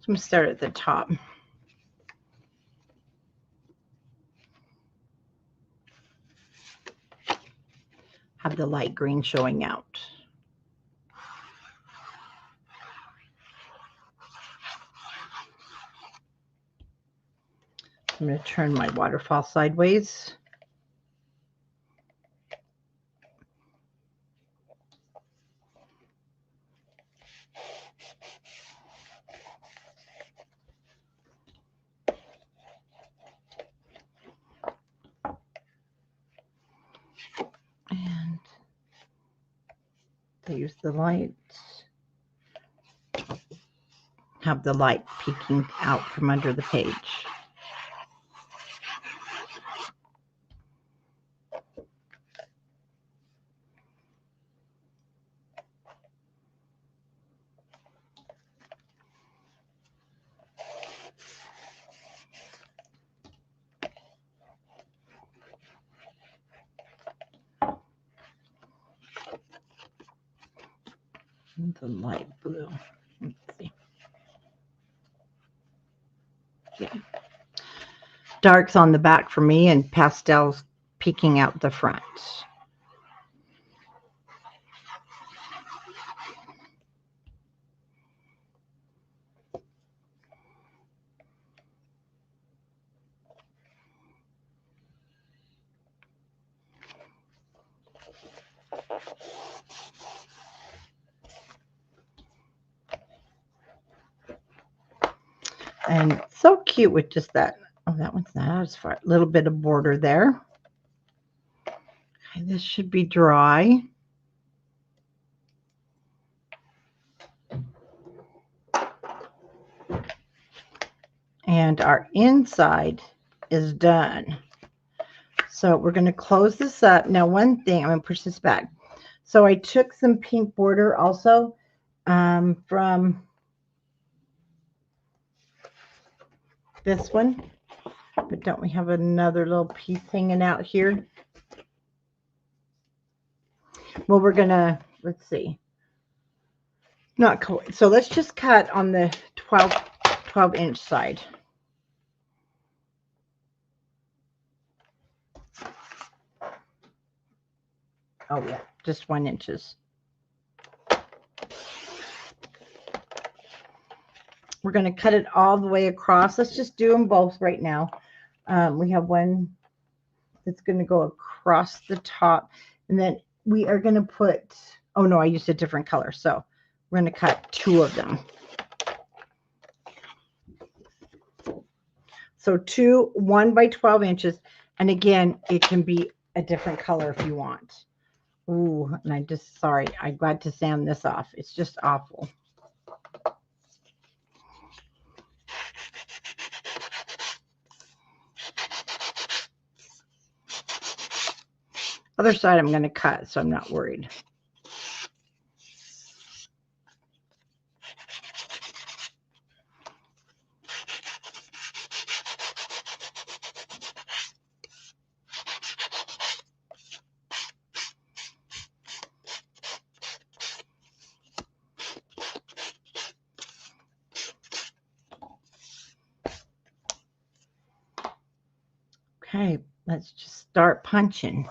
So I'm going to start at the top. Have the light green showing out. I'm going to turn my waterfall sideways. And I use the light. Have the light peeking out from under the page. The light blue. Let's see. Yeah. Darks on the back for me and pastels peeking out the front. And so cute with just that Oh, that one's not as far. A little bit of border there. Okay, this should be dry. And our inside is done. So we're going to close this up. Now, one thing, I'm going to push this back. So I took some pink border also from this one. But don't we have another little piece hanging out here? Well, we're going to, let's see. Not cool. So let's just cut on the 12-inch side. Oh, yeah, just 1 inches. We're going to cut it all the way across. Let's just do them both right now. We have one that's going to go across the top. And then we are going to put, oh, no, I used a different color. So we're going to cut 2 of them. So 2 1 by 12 inches. And again, it can be a different color if you want. Ooh, and I just, sorry, I got to sand this off. It's just awful. Other side I'm going to cut, so I'm not worried. Okay, let's just start punching.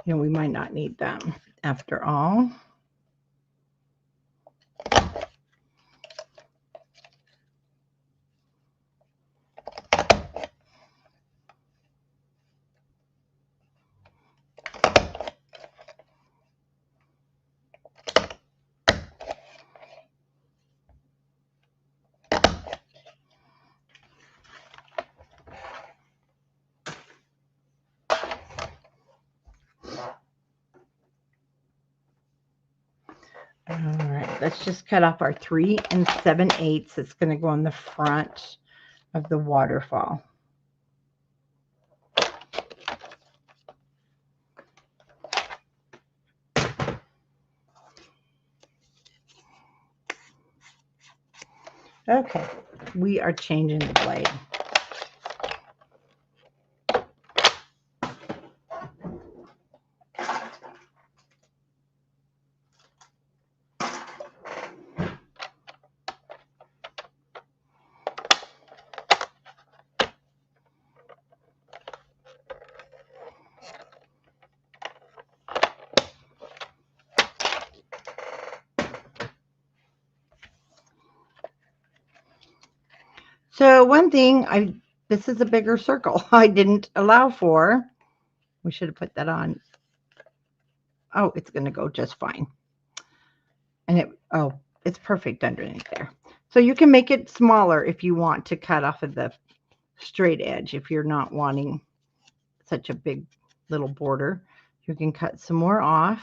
You know, we might not need them after all. All right, let's just cut off our 3 7/8. It's going to go on the front of the waterfall. Okay, we are changing the blade. So one thing, this is a bigger circle I didn't allow for. We should have put that on. Oh, it's going to go just fine. And it's perfect underneath there. So you can make it smaller if you want to cut off of the straight edge. If you're not wanting such a big little border, you can cut some more off.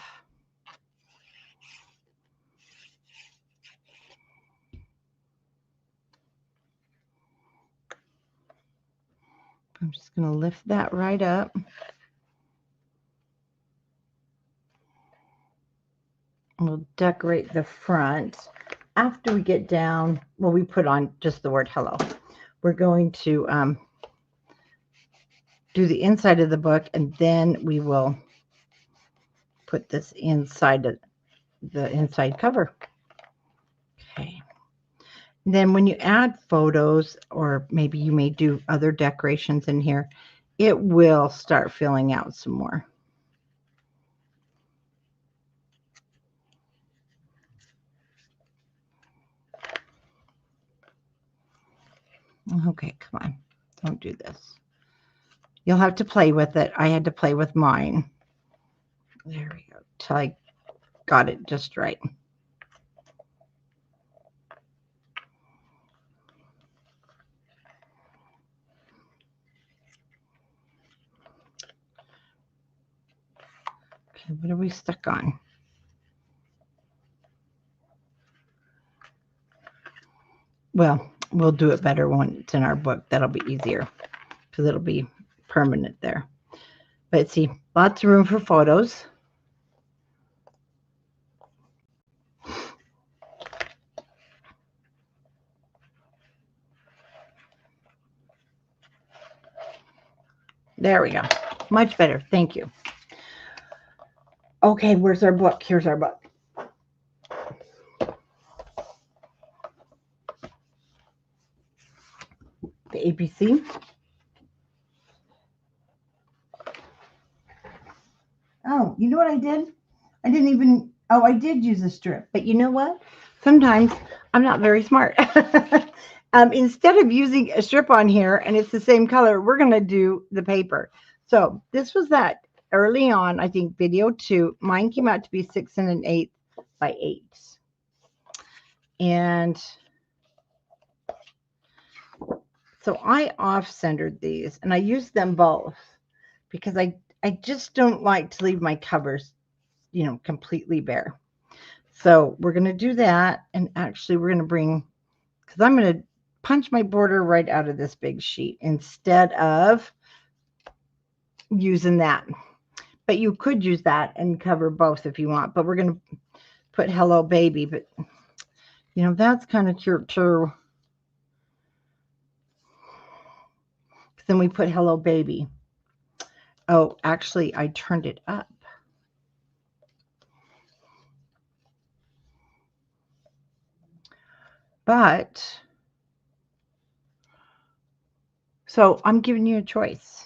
I'm just going to lift that right up. And we'll decorate the front. After we get down, well, we put on just the word hello. We're going to do the inside of the book, and then we will put this inside of the inside cover. Okay. Then when you add photos, or maybe you may do other decorations in here, it will start filling out some more. Okay, come on. Don't do this. You'll have to play with it. I had to play with mine. There we go. Till I got it just right. Okay, what are we stuck on? Well, we'll do it better when it's in our book. That'll be easier because it'll be permanent there. But see, lots of room for photos. There we go. Much better. Thank you. Okay, where's our book? Here's our book. The ABC. Oh, you know what I did? I didn't even, oh, I did use a strip. But you know what? Sometimes I'm not very smart. Instead of using a strip on here and it's the same color, we're going to do the paper. So this was that early on, I think, video 2. Mine came out to be 6 1/8 by 8. And so I off-centered these, and I used them both because I just don't like to leave my covers, you know, completely bare. So we're going to do that, and actually we're going to bring, because I'm going to punch my border right out of this big sheet instead of using that. But you could use that and cover both if you want, but we're going to put Hello Baby. But you know, that's kind of cute too. Then we put Hello Baby. Oh, actually I turned it up. But so I'm giving you a choice.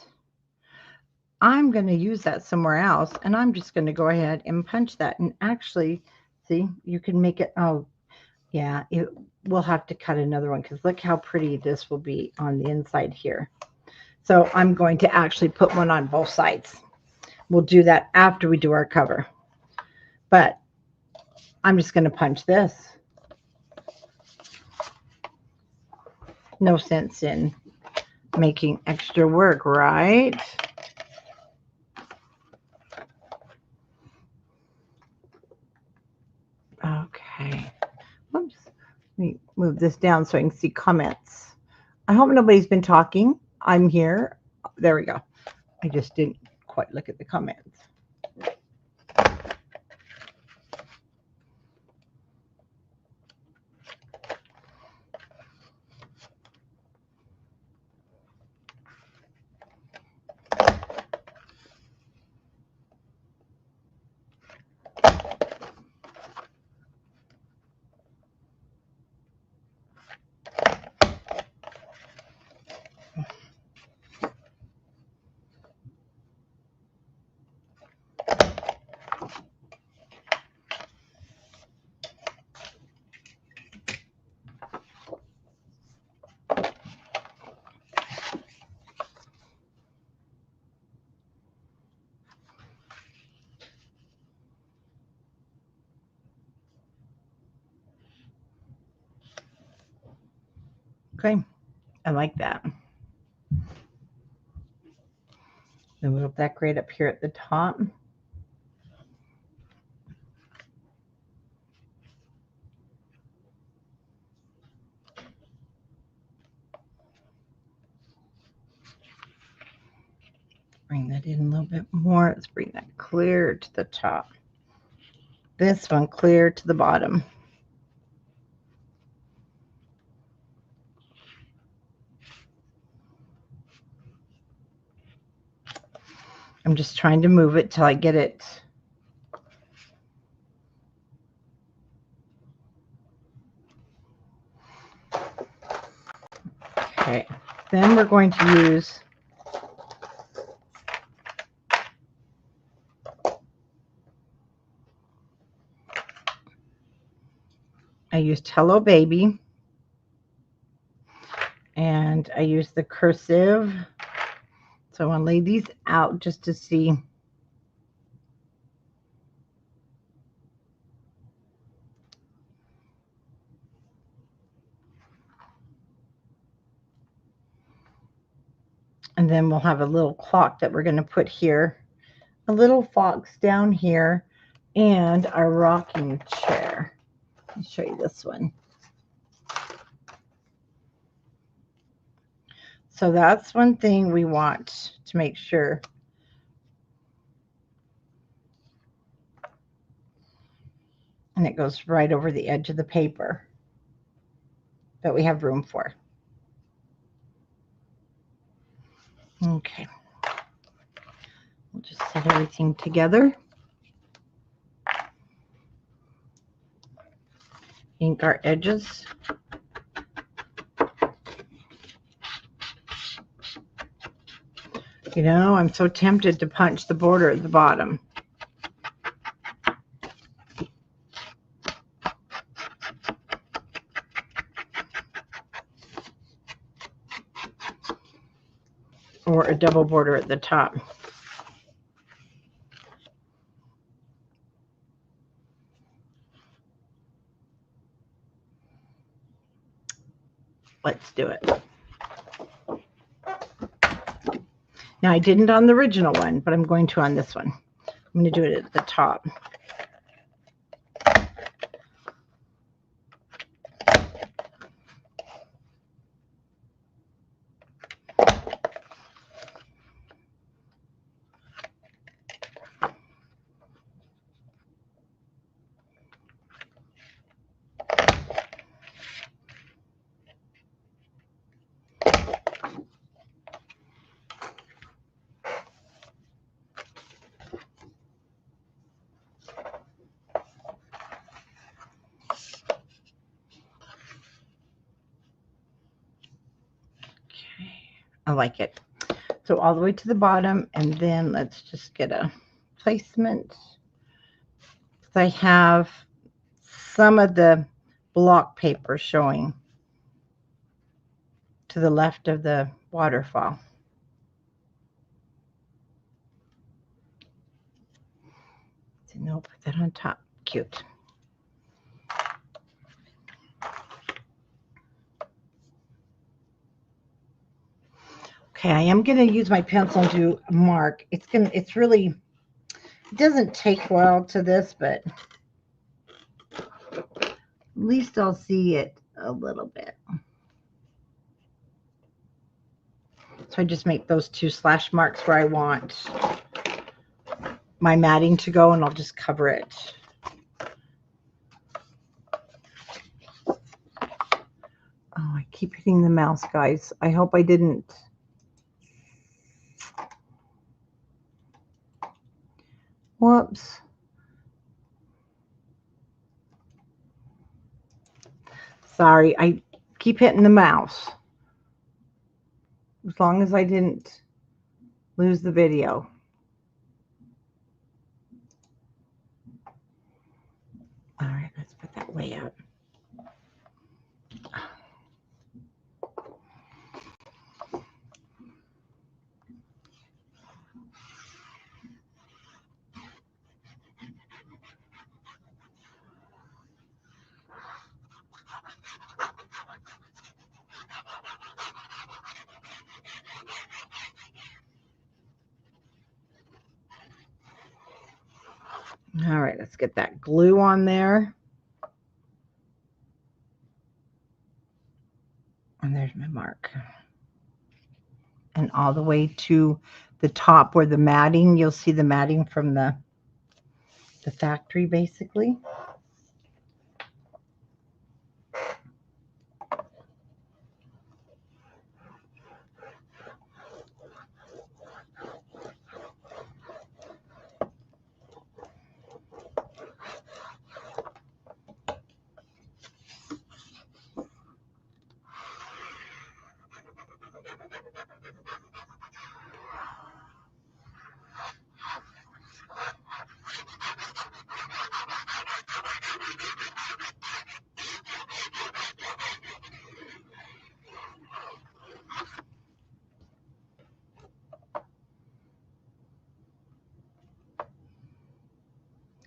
I'm going to use that somewhere else, and I'm just going to go ahead and punch that. And actually, see, you can make it, oh, yeah, we'll have to cut another one because look how pretty this will be on the inside here. So I'm going to actually put one on both sides. We'll do that after we do our cover. But I'm just going to punch this. No sense in making extra work, right? Okay. Whoops. Let me move this down so I can see comments. I hope nobody's been talking. I'm here. There we go. I just didn't quite look at the comments. Okay, I like that. Then we'll decorate up here at the top. Bring that in a little bit more. Let's bring that clear to the top. This one clear to the bottom. I'm just trying to move it till I get it. Okay, then we're going to use I used Hello Baby, and I used the cursive. So So I want to lay these out just to see. And then we'll have a little clock that we're going to put here, a little fox down here, and our rocking chair. Let me show you this one. So that's one thing we want to make sure. And it goes right over the edge of the paper that we have room for. Okay. We'll just set everything together. Ink our edges. You know, I'm so tempted to punch the border at the bottom. Or a double border at the top. Let's do it. Now I didn't on the original one, but I'm going to on this one. I'm going to do it at the top. I like it. So all the way to the bottom, and then let's just get a placement. I have some of the block paper showing to the left of the waterfall. So no, put that on top. Cute. Okay, I am going to use my pencil to mark. It's really, it doesn't take well to this, but at least I'll see it a little bit. So I just make those 2 slash marks where I want my matting to go, and I'll just cover it. Oh, I keep hitting the mouse, guys. I hope I didn't. Whoops. Sorry, I keep hitting the mouse. As long as I didn't lose the video. All right, let's put that way out. All right, let's get that glue on there. And there's my mark. And all the way to the top where the matting, you'll see the matting from the factory basically.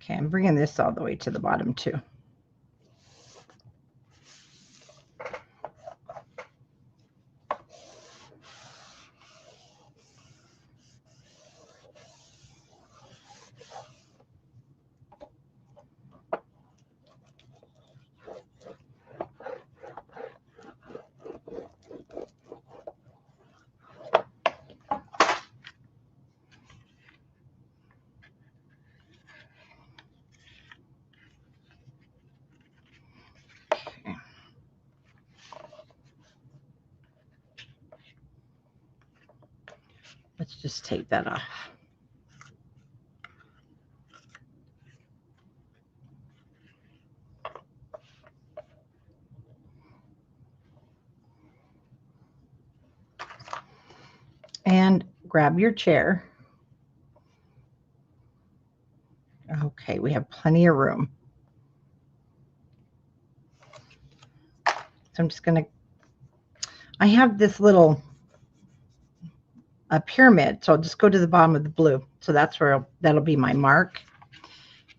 Okay, I'm bringing this all the way to the bottom too. Let's just take that off. And grab your chair. Okay, we have plenty of room. So I'm just going to, I have this little a pyramid, so I'll just go to the bottom of the blue. So that's where that'll be my mark.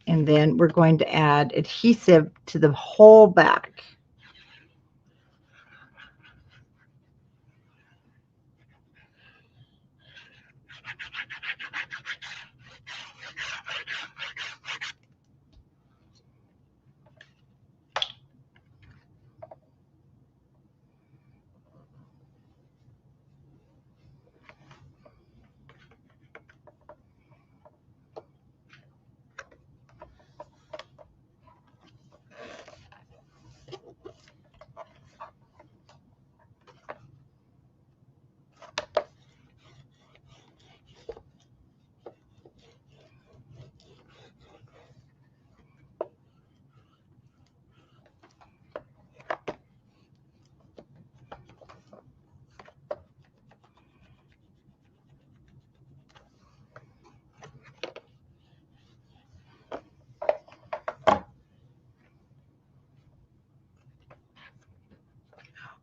And then we're going to add adhesive to the whole back.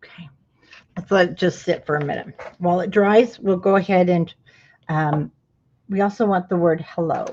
Okay, let's let it just sit for a minute. While it dries, we'll go ahead and we also want the word hello.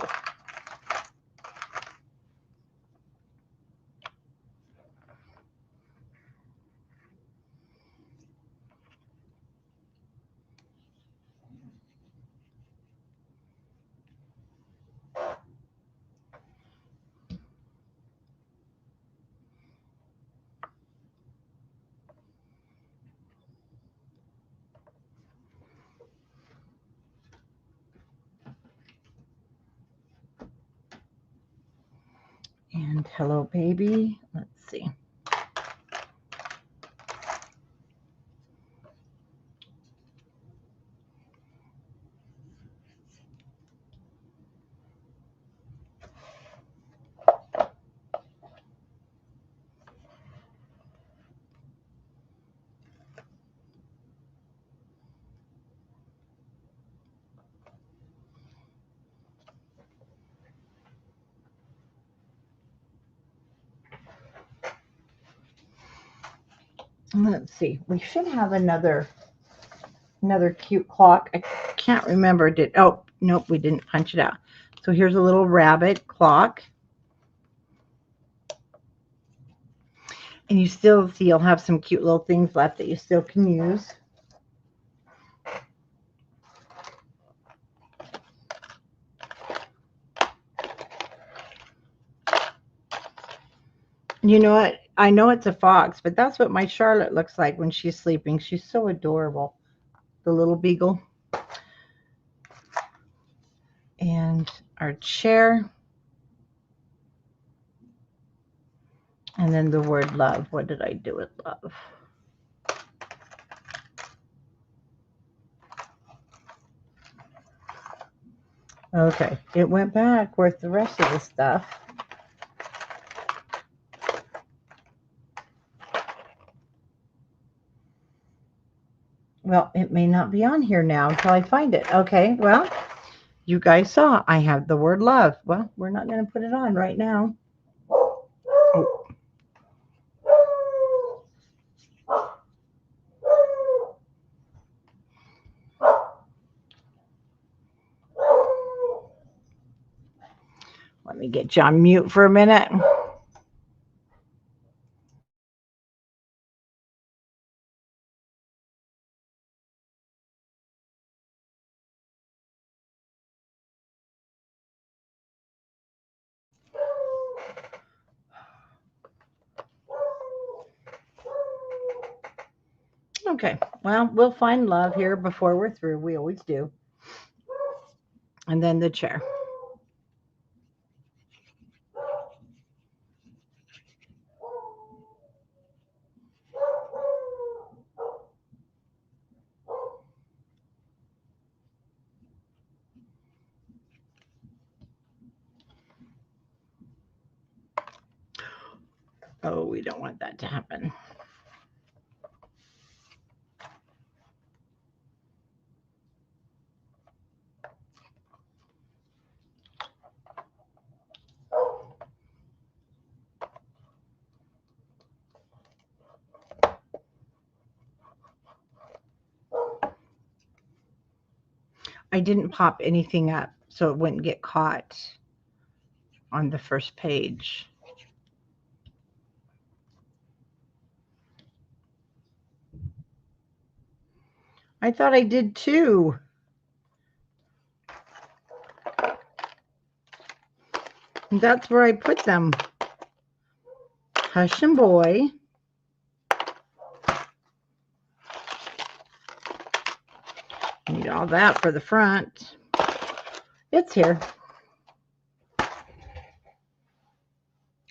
And hello, baby. Let's see. Let's see. We should have another cute clock. I can't remember. Oh, nope, we didn't punch it out. So here's a little rabbit clock. And you still see you'll have some cute little things left that you still can use. You know what? I know it's a fox, but that's what my Charlotte looks like when she's sleeping. She's so adorable. The little beagle. And our chair. And then the word love. What did I do with love? Okay, it went back with the rest of the stuff. Well, it may not be on here now until I find it. Okay, well, you guys saw I have the word love. Well, we're not going to put it on right now. Oh. me get you on mute for a minute. Okay, well, we'll find love here before we're through. We always do. And then the chair. Oh, we don't want that to happen. I didn't pop anything up so it wouldn't get caught on the first page. I thought I did too. That's where I put them. Hush and Boy. Need all that for the front. It's here.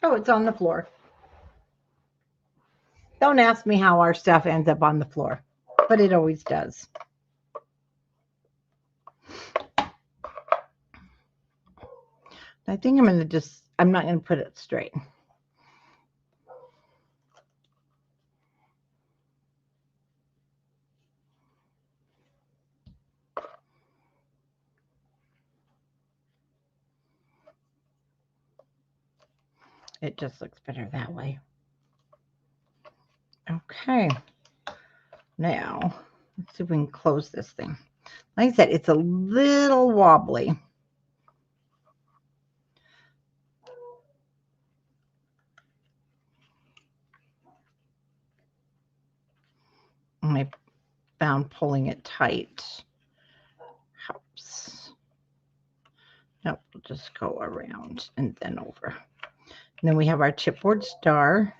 Oh, it's on the floor. Don't ask me how our stuff ends up on the floor, but it always does. I think I'm not going to put it straight. It just looks better that way. Okay. Now, let's see if we can close this thing. Like I said, it's a little wobbly. I found pulling it tight helps. Nope, we'll just go around and then over. And then we have our chipboard star.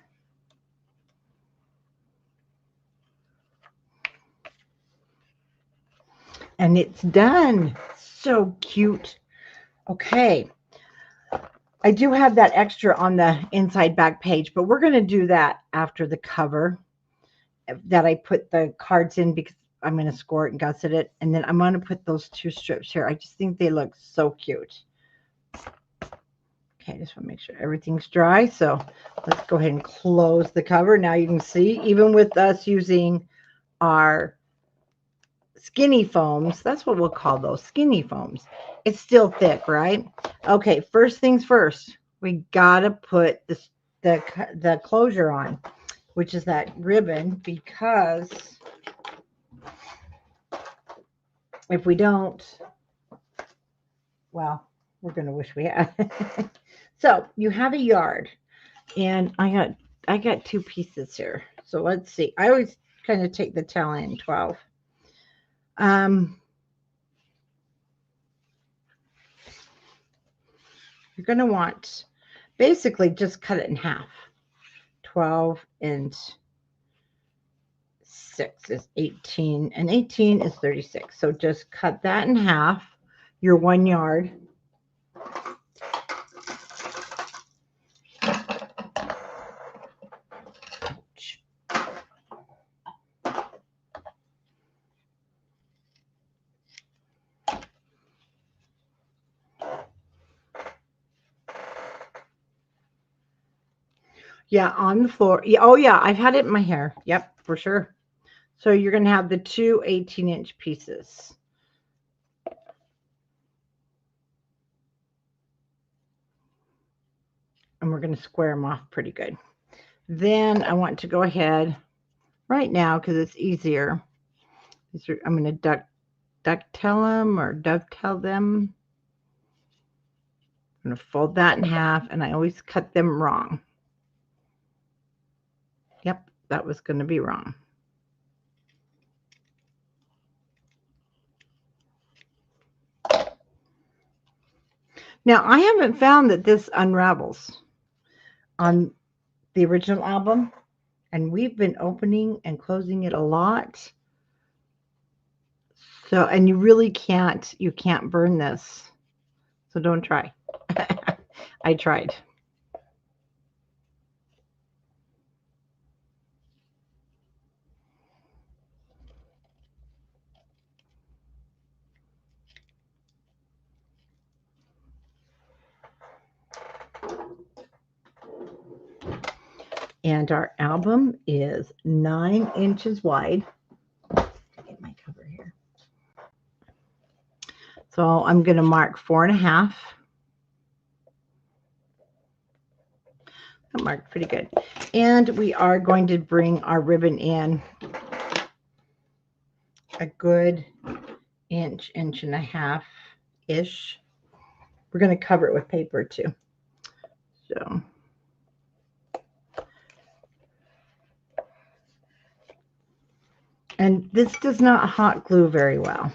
And it's done. So cute. Okay. I do have that extra on the inside back page, but we're going to do that after the cover that I put the cards in because I'm going to score it and gusset it. And then I'm going to put those two strips here. I just think they look so cute. Okay, just want to make sure everything's dry. So let's go ahead and close the cover. Now you can see, even with us using our skinny foams, that's what we'll call those, skinny foams. It's still thick, right? Okay, first things first, we got to put the closure on, which is that ribbon, because if we don't, well, we're going to wish we had. So you have a yard, and I got two pieces here. So let's see. I always kind of take the tail end 12. You're going to want basically just cut it in half. 12 and 6 is 18, and 18 is 36. So just cut that in half, your 1 yard. Yeah, on the floor. Yeah, oh, yeah, I've had it in my hair. Yep, for sure. So you're going to have the two 18-inch pieces. And we're going to square them off pretty good. Then I want to go ahead right now because it's easier. I'm going to ducktail them or dovetail them. I'm going to fold that in half, and I always cut them wrong. Yep, that was going to be wrong. Now, I haven't found that this unravels on the original album, and we've been opening and closing it a lot. So, and you really can't burn this. So don't try. I tried. And our album is 9 inches wide. Get my cover here. So I'm going to mark 4.5. That marked pretty good. And we are going to bring our ribbon in a good inch, inch and a half ish. We're going to cover it with paper too. So. And this does not hot glue very well.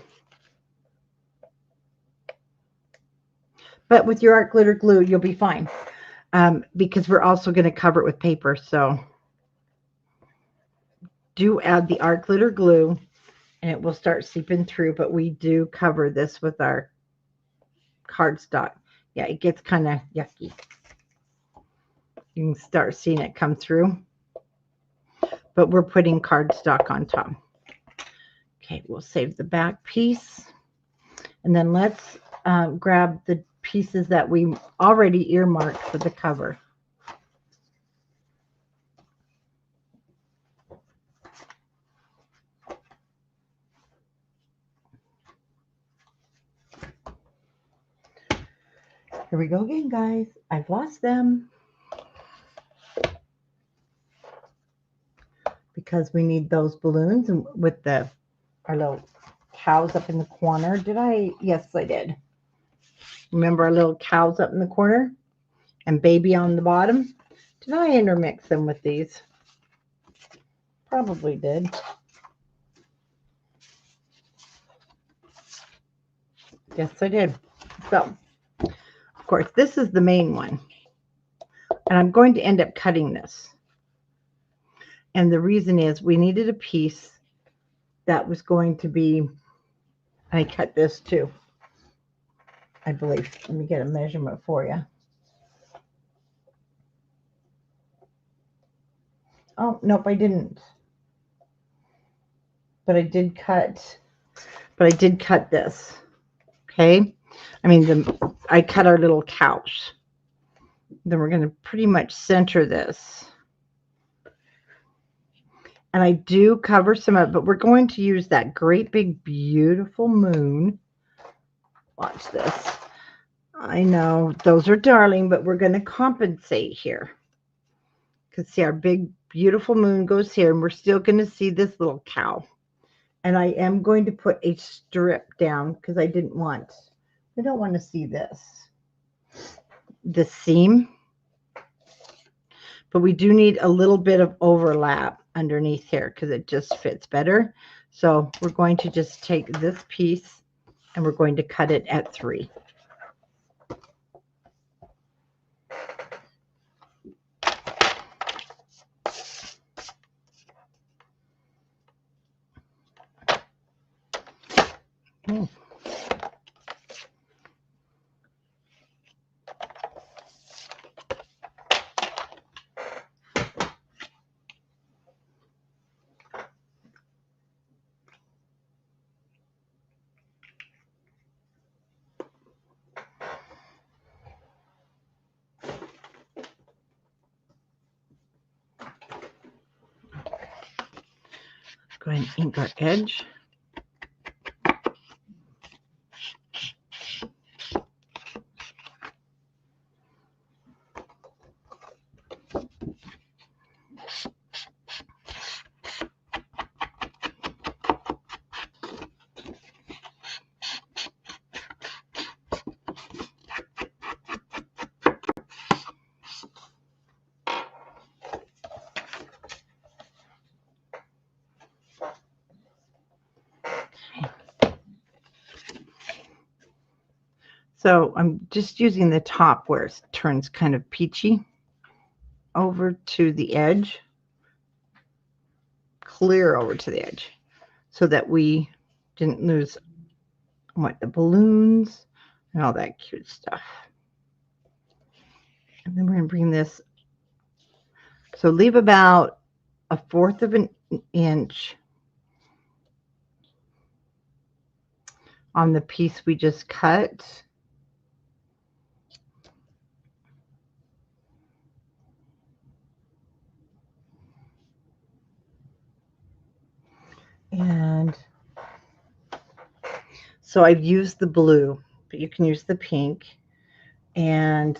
But with your art glitter glue, you'll be fine. Because we're also going to cover it with paper. So do add the art glitter glue and it will start seeping through. But we do cover this with our cardstock. Yeah, it gets kind of yucky. You can start seeing it come through. But we're putting cardstock on top. Okay, we'll save the back piece. And then let's grab the pieces that we already earmarked for the cover. Here we go again, guys. I've lost them. Because we need those balloons and with our little cows up in the corner. Did I? Yes, I did. Remember our little cows up in the corner and baby on the bottom? Did I intermix them with these? Probably did. Yes, I did. So, of course, this is the main one. And I'm going to end up cutting this. And the reason is we needed a piece that was going to be, I cut this too, I believe. Let me get a measurement for you. Oh, nope, I didn't. But I did cut this. Okay. I mean, I cut our little couch. Then we're going to pretty much center this. And I do cover some of it, but we're going to use that great big beautiful moon. Watch this. I know those are darling, but we're going to compensate here. Because see, our big beautiful moon goes here, and we're still going to see this little cow. And I am going to put a strip down because I don't want to see this seam. But we do need a little bit of overlap underneath here because it just fits better. So we're going to just take this piece and we're going to cut it at 3. Okay. Go ahead and ink our edge. So I'm just using the top where it turns kind of peachy over to the edge, clear over to the edge, so that we didn't lose the balloons and all that cute stuff. And then we're going to bring this, so leave about 1/4 of an inch on the piece we just cut. And so I've used the blue, but you can use the pink. And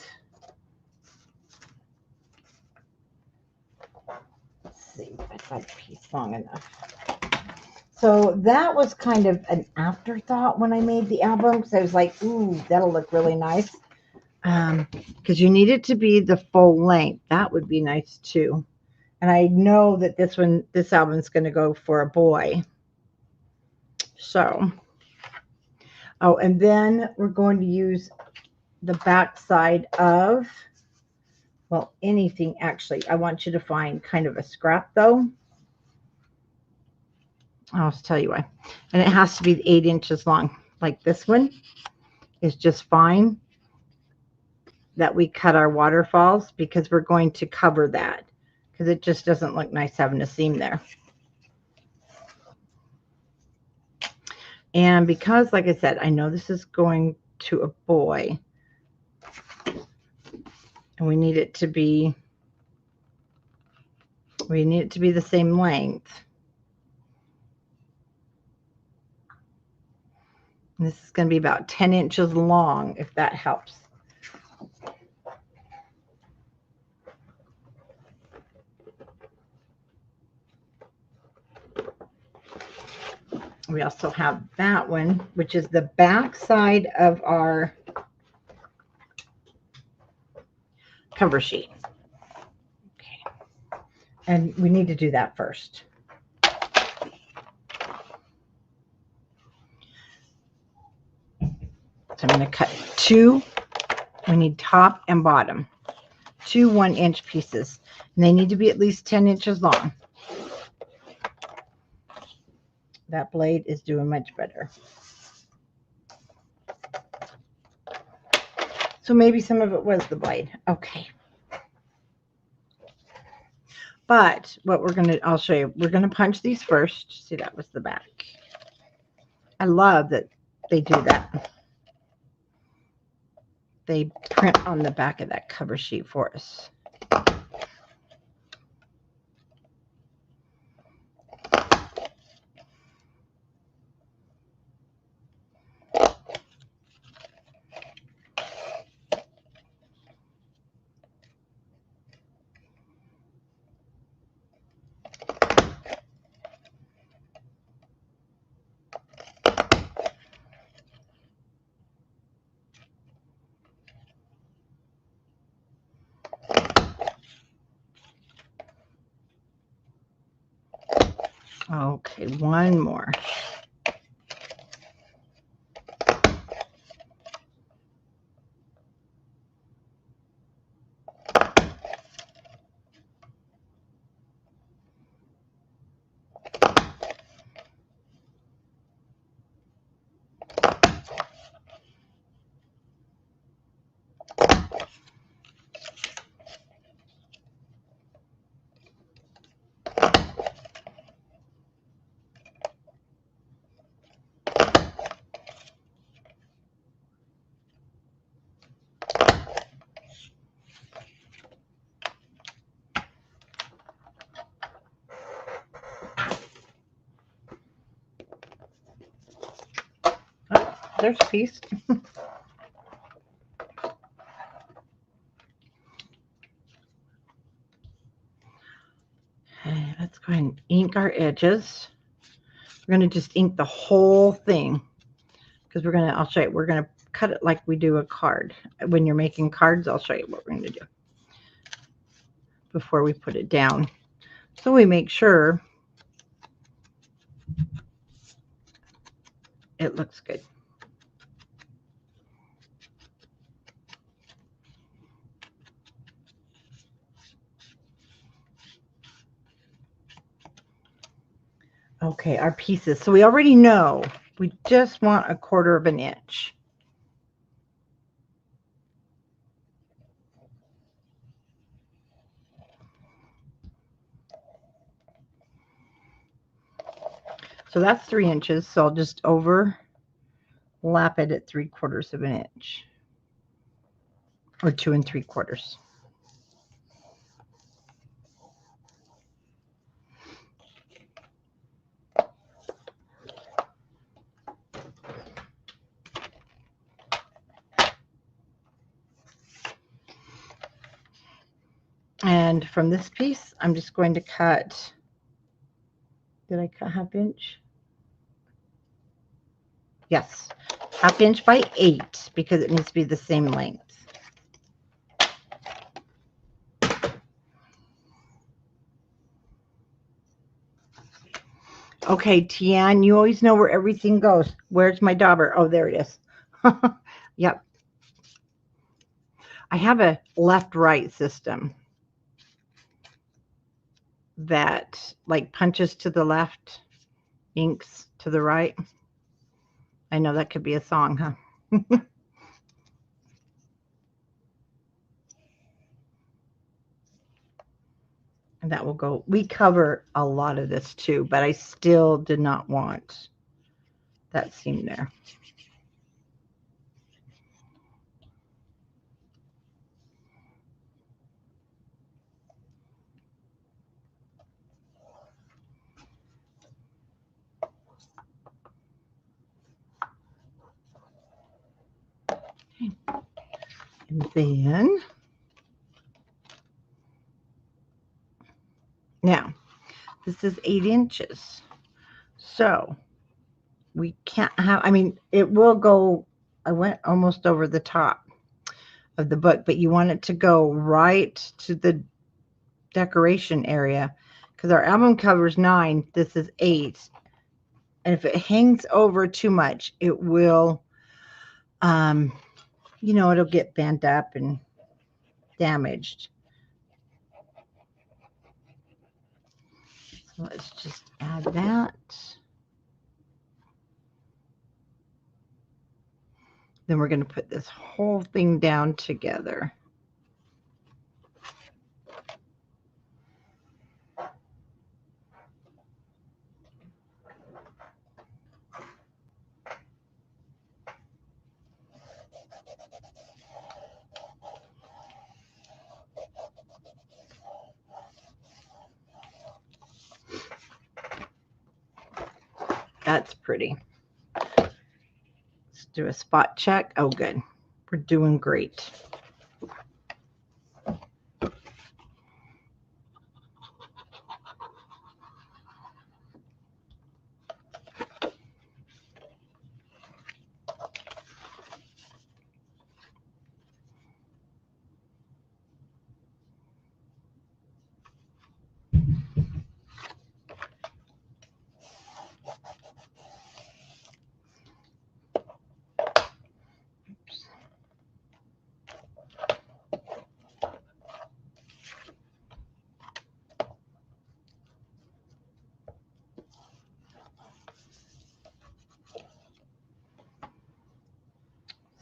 let's see if I got a piece long enough. So that was kind of an afterthought when I made the album, because I was like, ooh, that'll look really nice. Because you need it to be the full length. That would be nice too. And I know that this album is going to go for a boy. So, oh, and then we're going to use the back side of, well, anything actually. I want you to find kind of a scrap though. I'll tell you why. And it has to be 8 inches long. Like this one is just fine that we cut our waterfalls, because we're going to cover that, because it just doesn't look nice having a seam there. And because, like I said, I know this is going to a boy, and we need it to be the same length. And this is going to be about 10 inches long, if that helps. We also have that one, which is the back side of our cover sheet. Okay. And we need to do that first. So I'm going to cut 2. We need top and bottom. 2 1-inch pieces. And they need to be at least 10 inches long. That blade is doing much better. So maybe some of it was the blade. Okay. But what we're going to, I'll show you. We're going to punch these first. See, that was the back. I love that they do that. They print on the back of that cover sheet for us. Okay, one more. There's a piece. Okay, let's go ahead and ink our edges. We're going to just ink the whole thing, because I'll show you, we're going to cut it like we do a card. When you're making cards, I'll show you what we're going to do before we put it down. So we make sure it looks good. Okay, our pieces. So we already know we just want 1/4 of an inch. So that's 3 inches. So I'll just overlap it at 3/4 of an inch, or 2 3/4. And from this piece, I'm just going to cut. Did I cut 1/2 inch? Yes, 1/2 inch by 8 because it needs to be the same length. Okay, Tian, you always know where everything goes. Where's my dauber? Oh, there it is. Yep. I have a left-right system that like punches to the left, inks to the right. I know that could be a song, huh? And that will go. We cover a lot of this too, but I still did not want that seam there. And then, now, this is 8 inches. So we can't have, I mean, it will go, I went almost over the top of the book, but you want it to go right to the decoration area because our album cover is 9. This is 8. And if it hangs over too much, it will, you know, it'll get bent up and damaged. So let's just add that. Then we're going to put this whole thing down together. That's pretty. Let's do a spot check. Oh, good. We're doing great.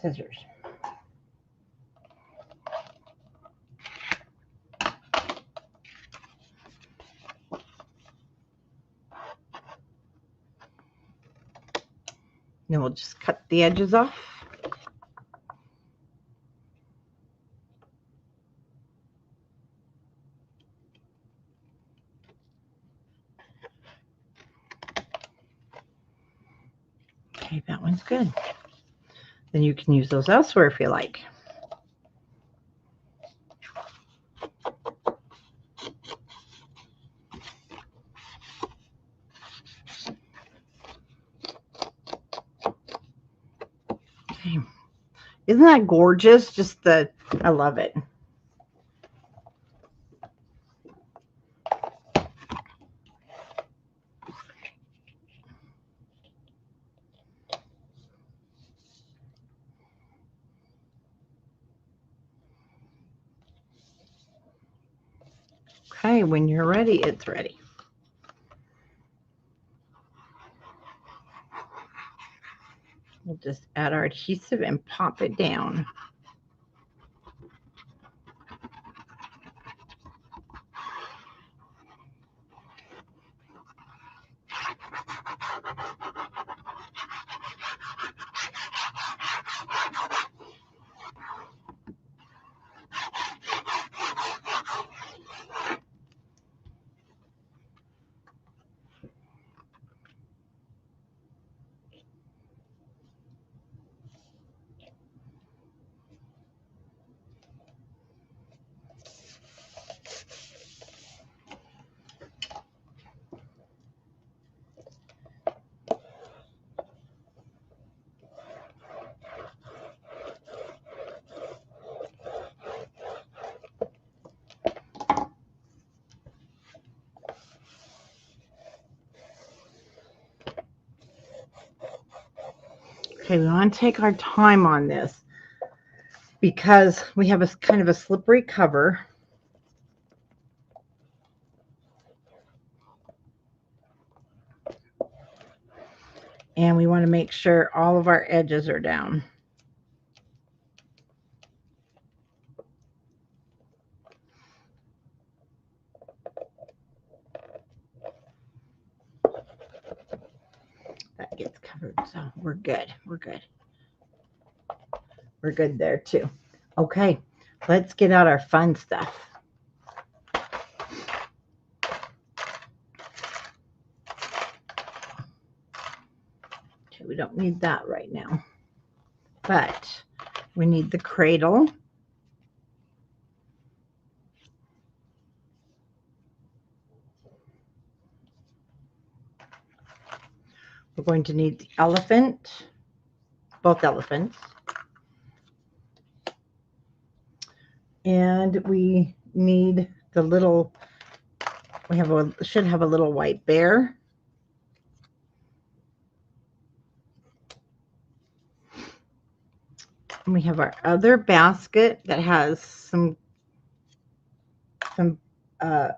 Scissors. Then we'll just cut the edges off. Okay, that one's good. Then you can use those elsewhere if you like. Okay. Isn't that gorgeous? Just I love it. Okay, when you're ready, it's ready. We'll just add our adhesive and pop it down. Okay, we want to take our time on this because we have a kind of a slippery cover. And we want to make sure all of our edges are down. That gets covered, so we're good. We're good. We're good there too. Okay, let's get out our fun stuff. Okay, we don't need that right now, but we need the cradle. We're going to need the elephant, both elephants. And we need the little, should have a little white bear. And we have our other basket that has some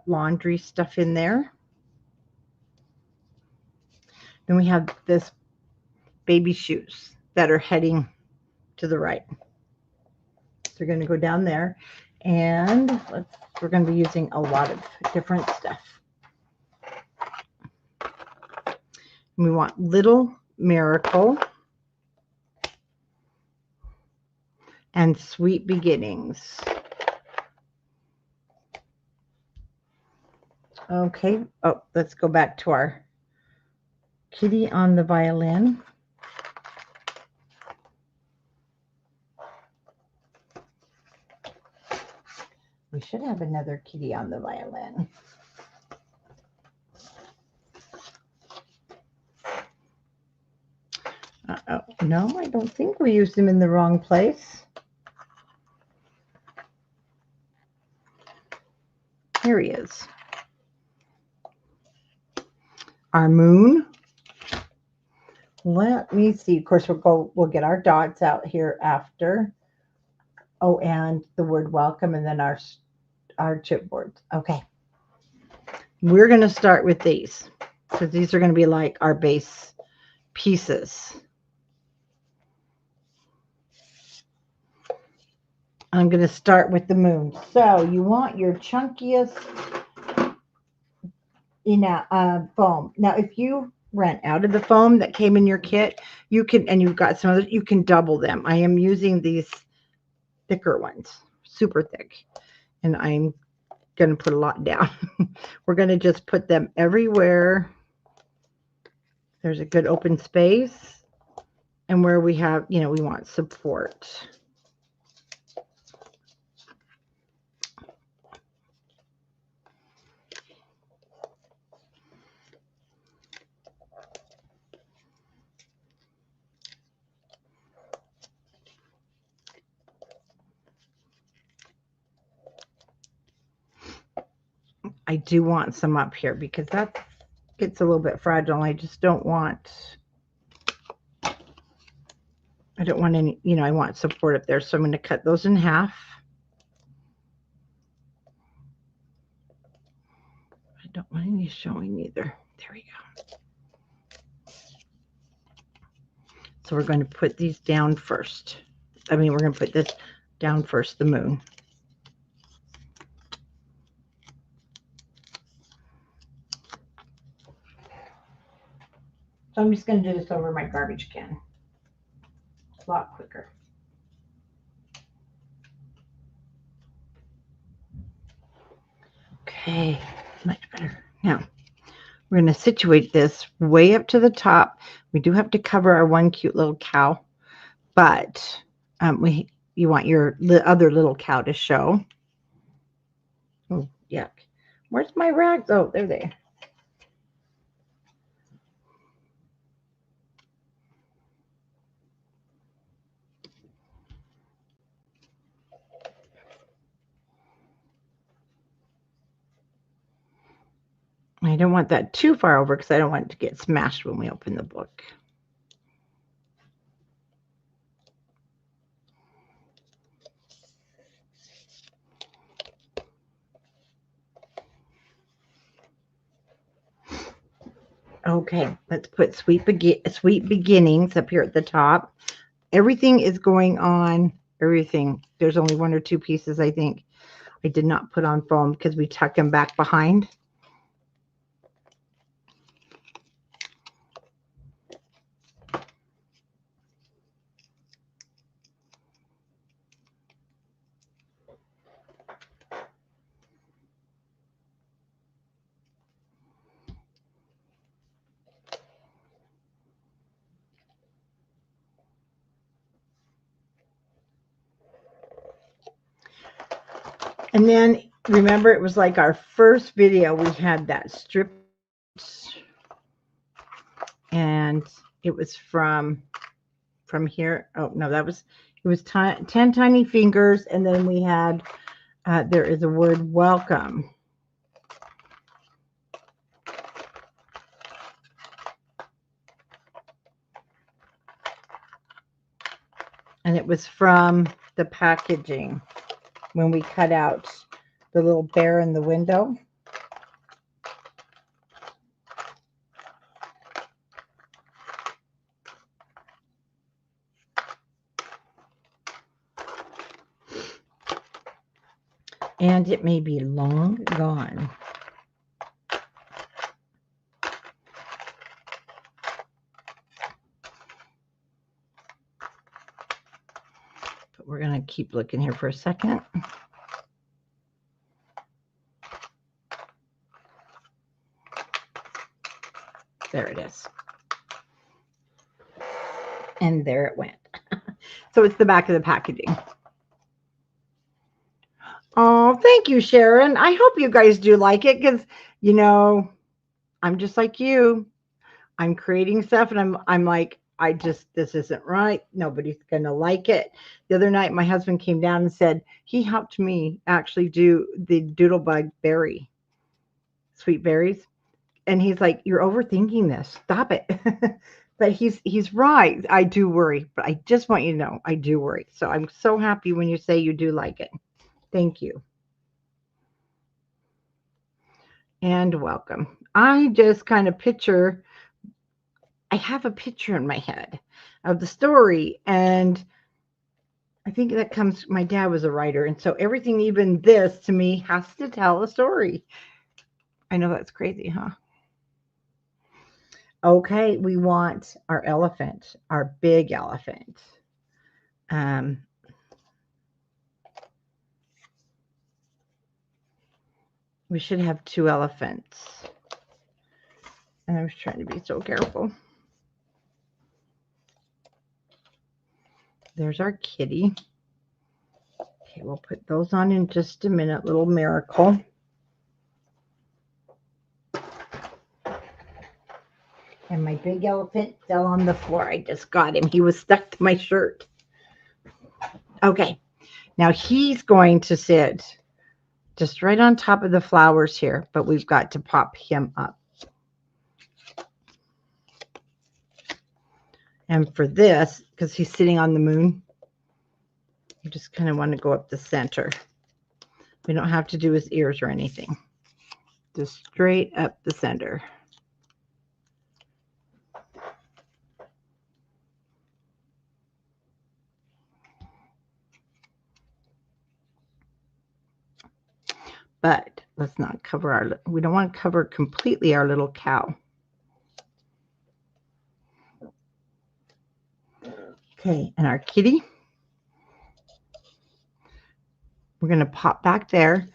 laundry stuff in there. Then we have this baby shoes that are heading to the right. So we're going to go down there, and we're going to be using a lot of different stuff. We want Little Miracle and Sweet Beginnings. Okay, oh, let's go back to our kitty on the violin. We should have another kitty on the violin. Uh-oh. No, I don't think we used them in the wrong place. Here he is. Our moon. Let me see. Of course, we'll get our dots out here after. Oh, and the word welcome, and then our chipboards. Okay. We're going to start with these because these are going to be like our base pieces. I'm going to start with the moon. So you want your chunkiest foam. Now, if you ran out of the foam that came in your kit, you can, and you've got some other, you can double them. I am using these thicker ones, super thick, and I'm going to put a lot down. We're going to just put them everywhere there's a good open space and where we have, we want support. I do want some up here because that gets a little bit fragile. I just don't want, I don't want any, I want support up there. So I'm going to cut those in half. I don't want any showing either. There we go. So we're going to put these down first. I mean, we're going to put this down first, the moon. So I'm just going to do this over my garbage can. It's a lot quicker. Okay, much better. Now, we're going to situate this way up to the top. We do have to cover our one cute little cow, but you want your other little cow to show. Oh, yuck. Where's my rags? Oh, they're there. I don't want that too far over because I don't want it to get smashed when we open the book. Okay, let's put sweet beginnings up here at the top. Everything is going on. Everything. There's only one or two pieces, I think. I did not put on foam because we tuck them back behind. And then remember, it was like our first video. We had that strip, and it was from here. Oh no, it was 10 tiny fingers, and then we had there is a word welcome. And it was from the packaging when we cut out the little bear in the window. And it may be long gone. But we're going to keep looking here for a second. There it is. And there it went. So it's the back of the packaging. Oh, thank you, Sharon. I hope you guys do like it because, you know, I'm just like you. I'm creating stuff and I'm like, this isn't right. Nobody's going to like it. The other night, my husband came down and said he helped me actually do the doodlebug berry, sweet berries. And he's like, you're overthinking this. Stop it. But he's right. I do worry, but I just want you to know I do worry. So I'm so happy when you say you do like it. Thank you. And welcome. I just kind of I have a picture in my head of the story. And I think that comes, my dad was a writer. And so everything, even this to me, has to tell a story. I know that's crazy, huh? Okay, we want our elephant, our big elephant. We should have 2 elephants. And I was trying to be so careful. There's our kitty. Okay, we'll put those on in just a minute. Little miracle. And my big elephant fell on the floor. I just got him. He was stuck to my shirt. Okay, now he's going to sit just right on top of the flowers here, but we've got to pop him up. And for this, because he's sitting on the moon, you just kind of want to go up the center. We don't have to do his ears or anything. Just straight up the center. but let's not cover our, we don't want to cover completely our little cow. Okay, and our kitty, we're going to pop back there,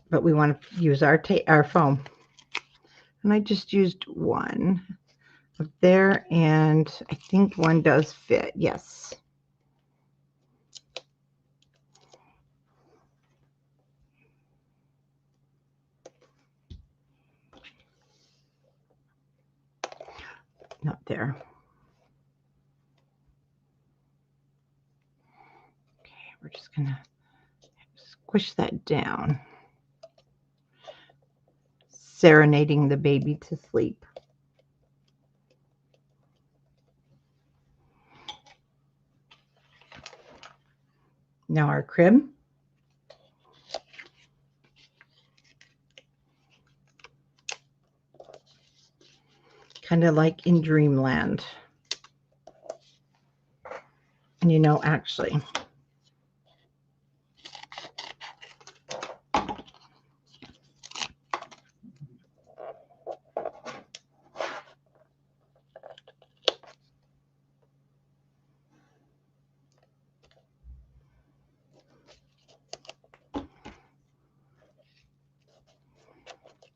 but we want to use our foam. And I just used one up there, and I think one does fit. Yes. Not there. Okay, we're just going to squish that down. Serenading the baby to sleep. Now our crib. Kind of like in Dreamland. And you know, actually,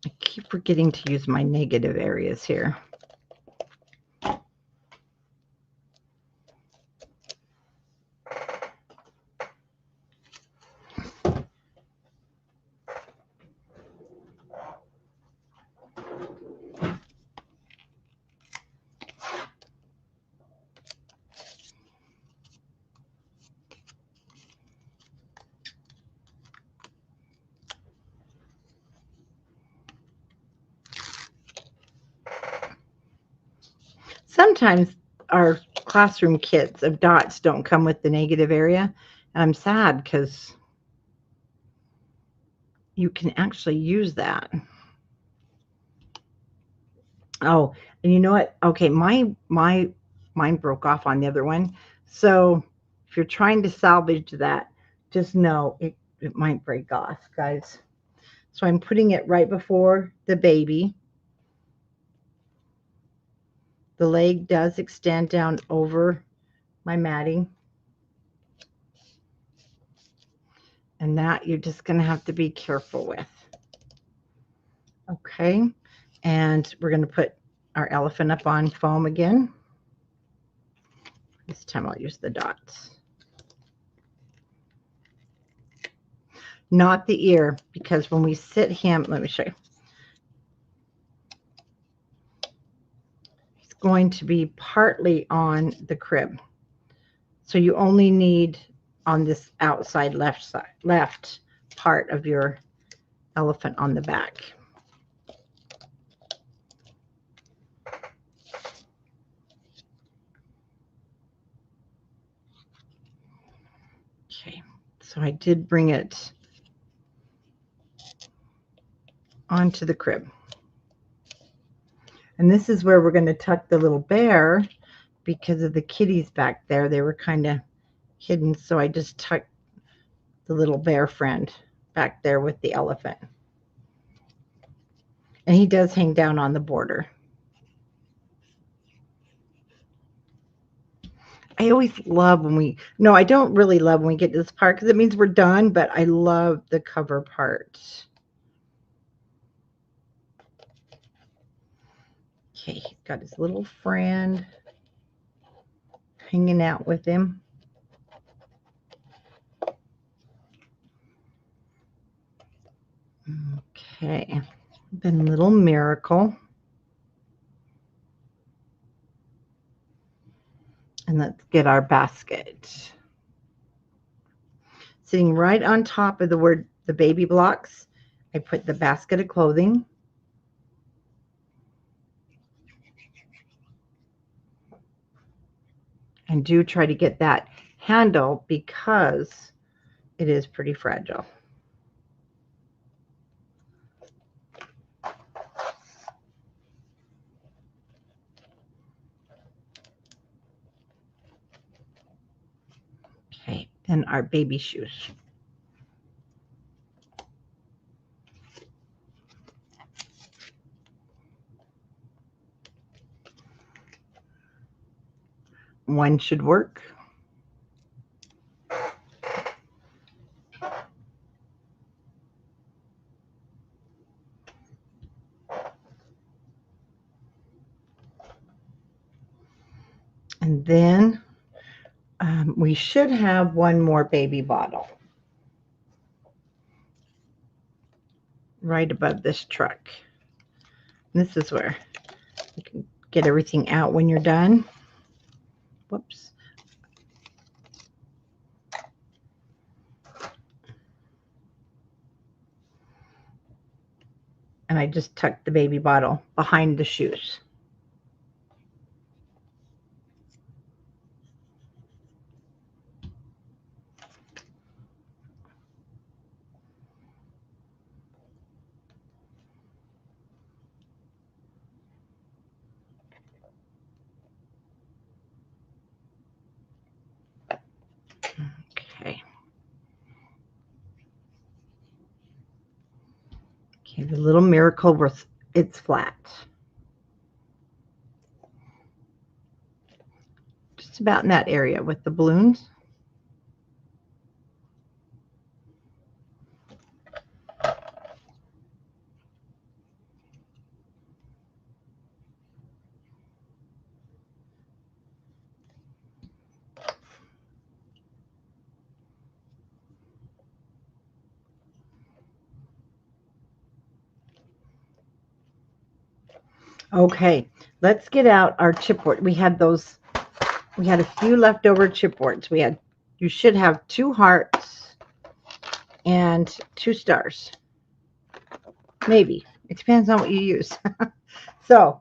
I keep forgetting to use my negative areas here. Sometimes our classroom kits of dots don't come with the negative area, and I'm sad because you can actually use that. Oh, and you know what? Okay, mine broke off on the other one. So if you're trying to salvage that, just know it might break off, guys. So I'm putting it right before the baby. The leg does extend down over my matting. And that you're just going to have to be careful with. Okay. And we're going to put our elephant up on foam again. This time I'll use the dots. Not the ear, because when we sit him, let me show you. He's going to be partly on the crib. So you only need on this outside left part of your elephant on the back. Okay, so I did bring it onto the crib. And this is where we're going to tuck the little bear because of the kitties back there. They were kind of hidden, so I just tucked the little bear friend back there with the elephant. And he does hang down on the border. I always love when we, no, I don't really love when we get to this part because it means we're done, but I love the cover part. Okay, he's got his little friend hanging out with him. Okay, then little miracle. And let's get our basket. Sitting right on top of the baby blocks, I put the basket of clothing. And do try to get that handle because it is pretty fragile. Okay, and our baby shoes. one should work. And then we should have one more baby bottle right above this truck. This is where you can get everything out when you're done. Whoops. And I just tucked the baby bottle behind the shoes. Okay. Okay, the little miracle was it's flat. Just about in that area with the balloons. Okay, let's get out our chipboard. We had a few leftover chipboards. You should have 2 hearts and 2 stars. Maybe. It depends on what you use. So,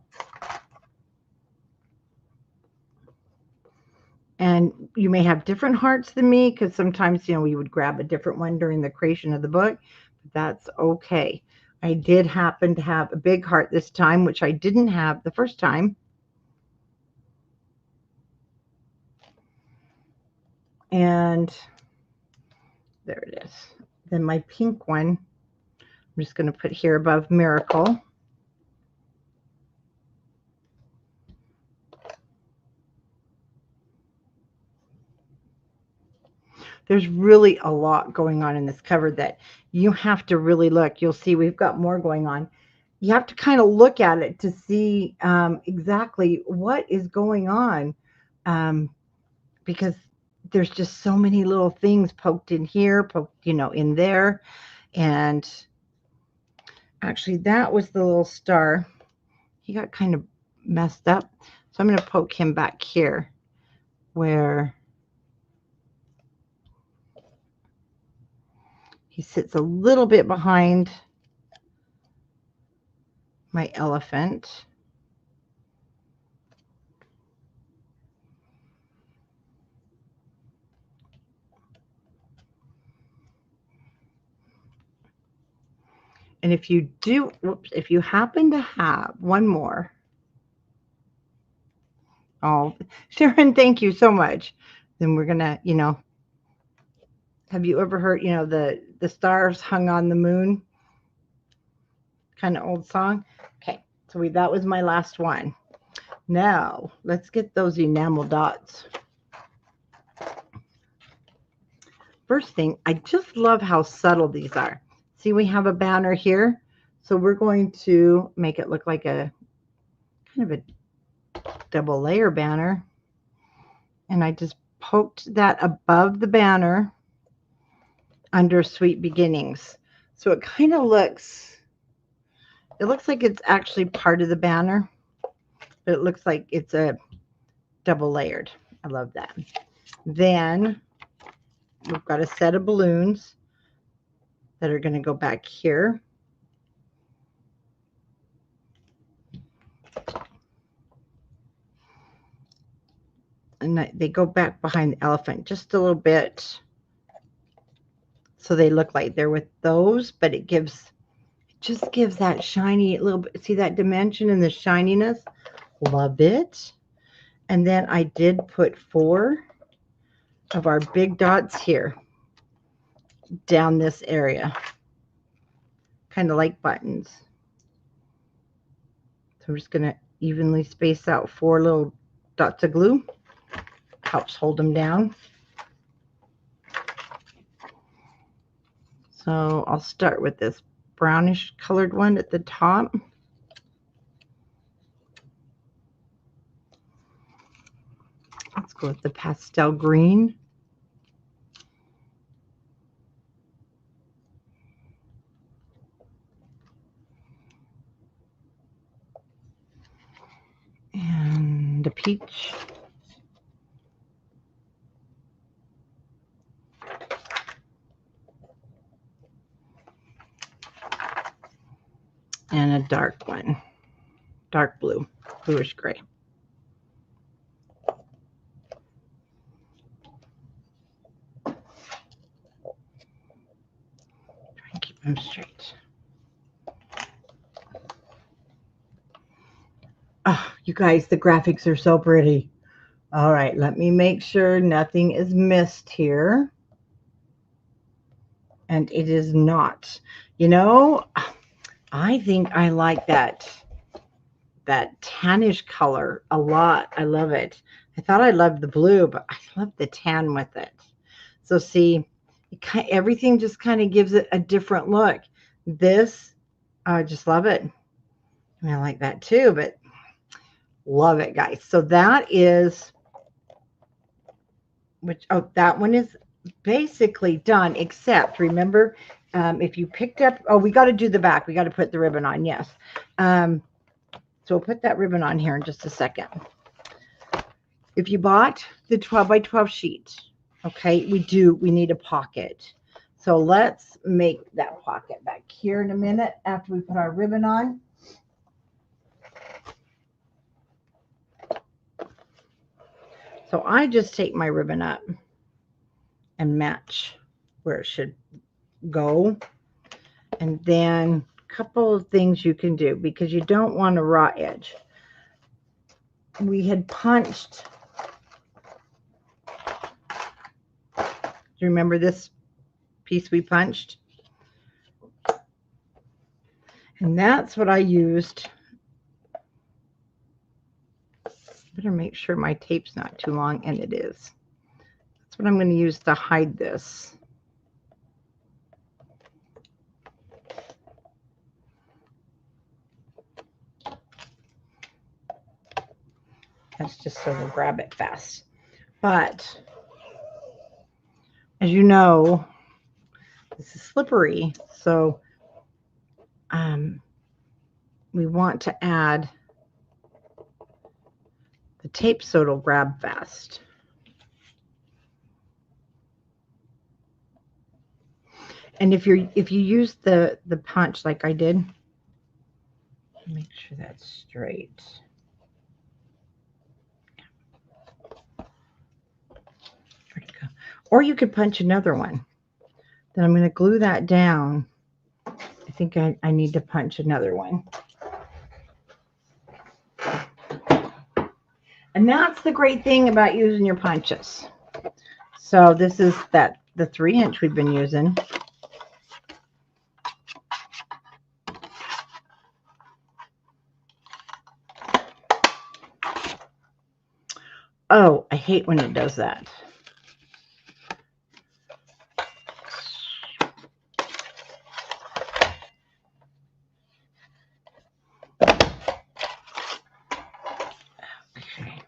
and you may have different hearts than me because sometimes, we would grab a different one during the creation of the book. But that's okay. I did happen to have a big heart this time, which I didn't have the first time. And there it is. Then my pink one, I'm just going to put here above Miracle. There's really a lot going on in this cover that you have to really look. You'll see we've got more going on. You have to kind of look at it to see exactly what is going on, because there's just so many little things poked in here, poked, in there. And actually, that was the little star. He got kind of messed up. So I'm going to poke him back here where he sits a little bit behind my elephant. And if you happen to have one more, oh, Sharon, thank you so much. Then we're gonna, have you ever heard, the stars hung on the moon? Kind of old song. Okay, so that was my last one. Now let's get those enamel dots. First thing, I just love how subtle these are. See, we have a banner here. So we're going to make it look like a kind of a double layer banner. And I just poked that above the banner under Sweet Beginnings. So it kind of looks like it's actually part of the banner, but it looks like it's a double layered. I love that. Then we've got a set of balloons that are going to go back here. And they go back behind the elephant just a little bit. So they look like they're with those, but it just gives that shiny little bit. See that dimension and the shininess? Love it. And then I did put 4 of our big dots here down this area, kind of like buttons. So I'm just going to evenly space out 4 little dots of glue. helps hold them down. So I'll start with this brownish colored one at the top. Let's go with the pastel green. And the peach. And a dark one, dark blue, bluish gray. Try and keep them straight. Oh, you guys, the graphics are so pretty. All right, let me make sure nothing is missed here. And it is not. You know, I think I like that tannish color a lot. I love it. I thought I loved the blue, but I love the tan with it. So see, everything just kind of gives it a different look. This, I just love it. I mean, I like that too, but love it, guys. So that is, that one is basically done, except remember, if you picked up, we got to do the back. We got to put the ribbon on, yes. So we'll put that ribbon on here in just a second. If you bought the 12 by 12 sheet, okay, we need a pocket. So let's make that pocket back here in a minute after we put our ribbon on. So I just take my ribbon up and match where it should go. And then a couple of things you can do, because you don't want a raw edge. We had punched, do you remember this piece we punched? And that's what I used. Better make sure my tape's not too long, and it is. That's what I'm going to use to hide this. That's just so we'll grab it fast. But as you know, this is slippery, so we want to add the tape so it'll grab fast. And if you use the punch like I did, make sure that's straight. Where'd it go? Or you could punch another one. Then I'm going to glue that down. I think I need to punch another one. And that's the great thing about using your punches. So this is the 3-inch we've been using. Oh, I hate when it does that. Okay.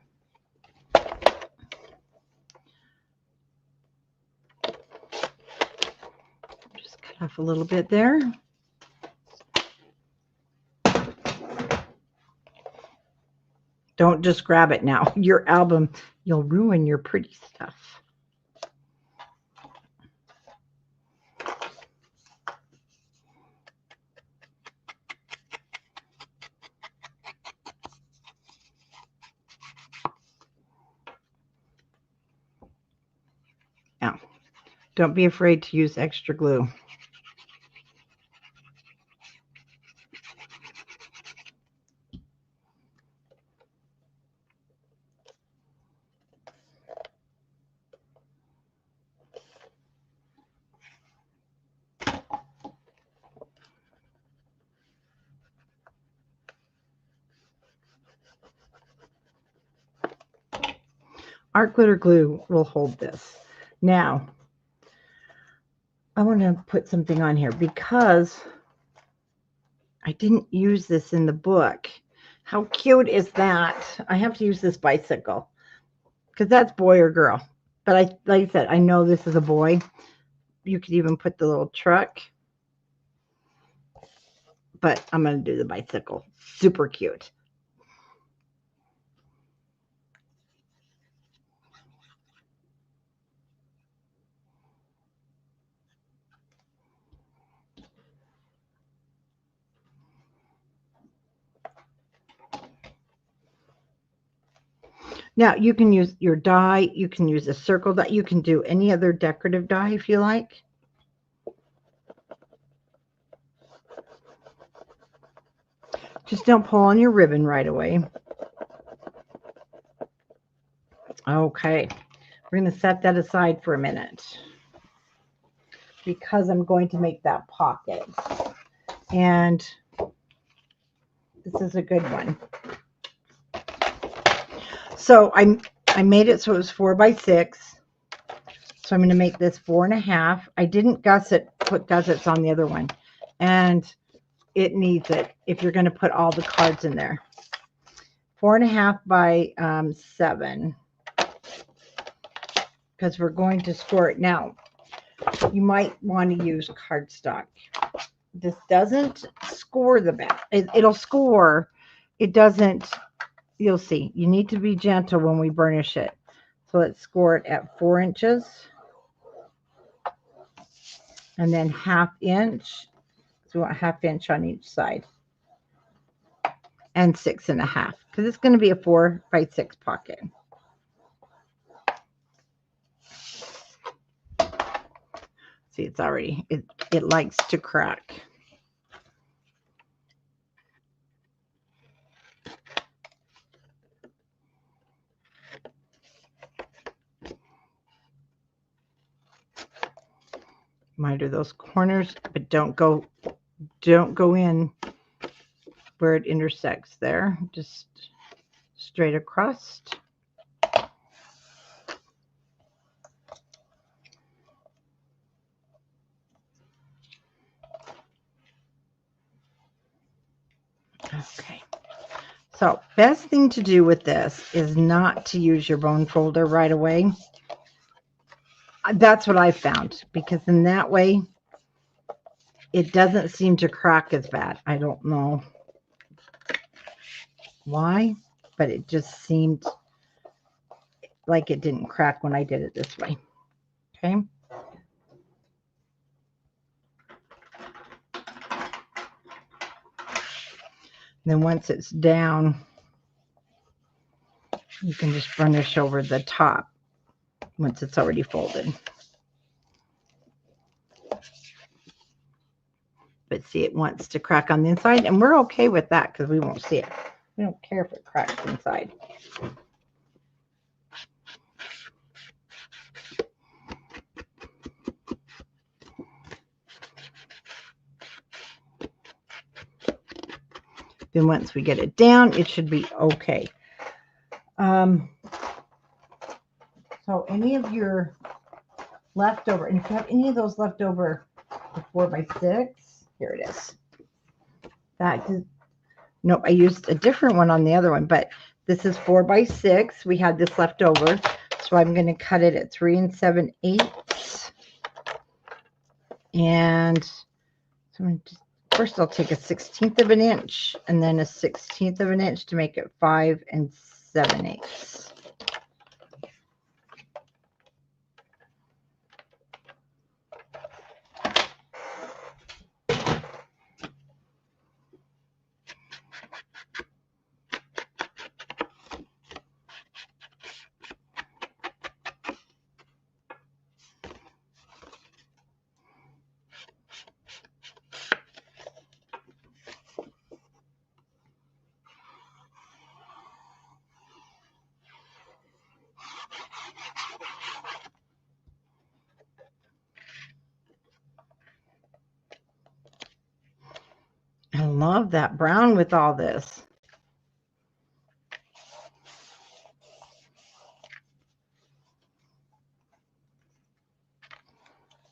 Just cut off a little bit there. Don't just grab it now. Your album, you'll ruin your pretty stuff. Now, don't be afraid to use extra glue. art glitter glue will hold this. Now, I want to put something on here because I didn't use this in the book. How cute is that? I have to use this bicycle because that's boy or girl. But like I said, I know this is a boy. You could even put the little truck. But I'm going to do the bicycle. Super cute. Now, you can use your die. You can use a circle die. You can do any other decorative die if you like. Just don't pull on your ribbon right away. Okay. We're going to set that aside for a minute because I'm going to make that pocket. And this is a good one. So I made it so it was 4 by 6. So I'm going to make this 4.5. I didn't put gussets on the other one. And it needs it if you're going to put all the cards in there. 4.5 by 7. Because we're going to score it. Now, you might want to use cardstock. This doesn't score the back. It'll score. It doesn't. You'll see. You need to be gentle when we burnish it. So let's score it at 4 inches. And then 1/2 inch. So we want 1/2 inch on each side. And 6.5. Because it's going to be a 4 by 6 pocket. See, it's already, it likes to crack. Miter those corners, but don't go in where it intersects there. Just straight across. Okay. So best thing to do with this is not to use your bone folder right away. That's what I found, because in that way it doesn't seem to crack as bad. I don't know why, but it just seemed like it didn't crack when I did it this way. Okay. Then once it's down, you can just burnish over the top once it's already folded. But see, it wants to crack on the inside, and we're okay with that because we won't see it. We don't care if it cracks inside. Then once we get it down, it should be okay. So any of your leftover, and if you have any of those leftover 4 by 6, here it is. Nope, I used a different one on the other one, but this is 4 by 6. We had this left over, so I'm going to cut it at 3 7/8. And so first I'll take a 1/16 of an inch and then a 1/16 of an inch to make it 5 7/8. I love that brown with all this.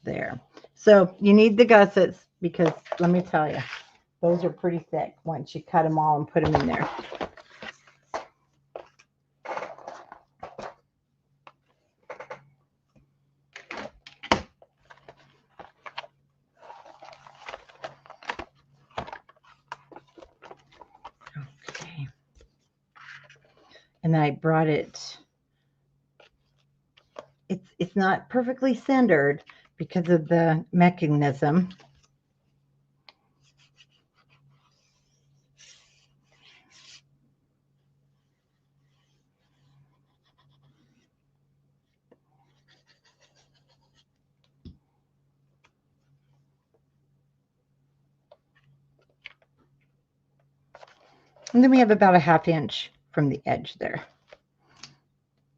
There. So you need the gussets because let me tell you, those are pretty thick once you cut them all and put them in there. Okay. And I brought it. It's not perfectly centered because of the mechanism. And then we have about a 1/2 inch from the edge there.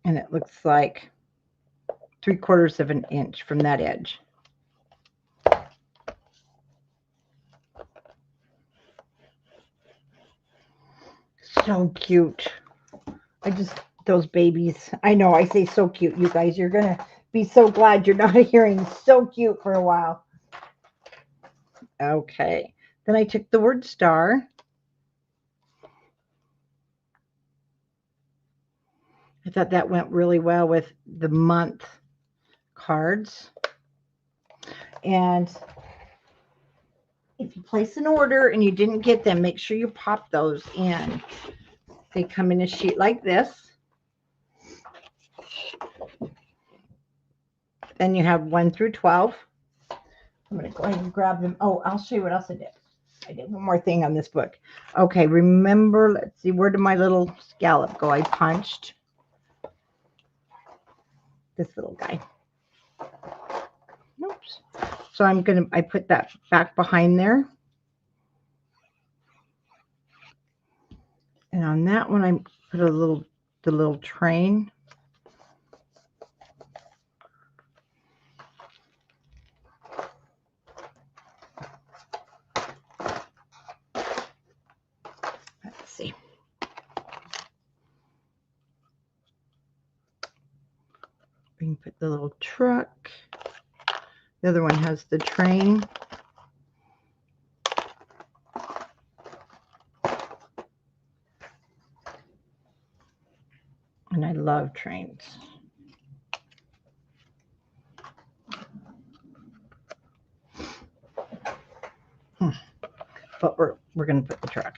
And it looks like 3/4 of an inch from that edge. So cute. Those babies. I know I say so cute, you guys. You're going to be so glad you're not hearing so cute for a while. Okay. Then I took the word star. I thought that went really well with the month cards. And if you place an order and you didn't get them, make sure you pop those in. They come in a sheet like this. Then you have 1 through 12. I'm going to go ahead and grab them. Oh, I'll show you what else I did. I did one more thing on this book. Okay, remember, let's see, where did my little scallop go? I punched this little guy. Oops. So I put that back behind there. And on that one, I put the little train. Let's see. We can put the little truck. The other one has the train. And I love trains. But we're going to put the truck.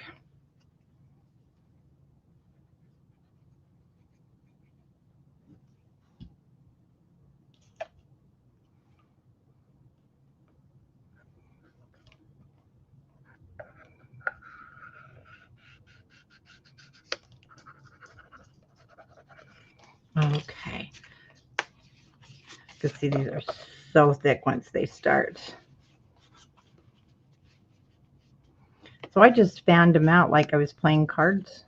Okay. You see, these are so thick once they start. So I just fanned them out like I was playing cards.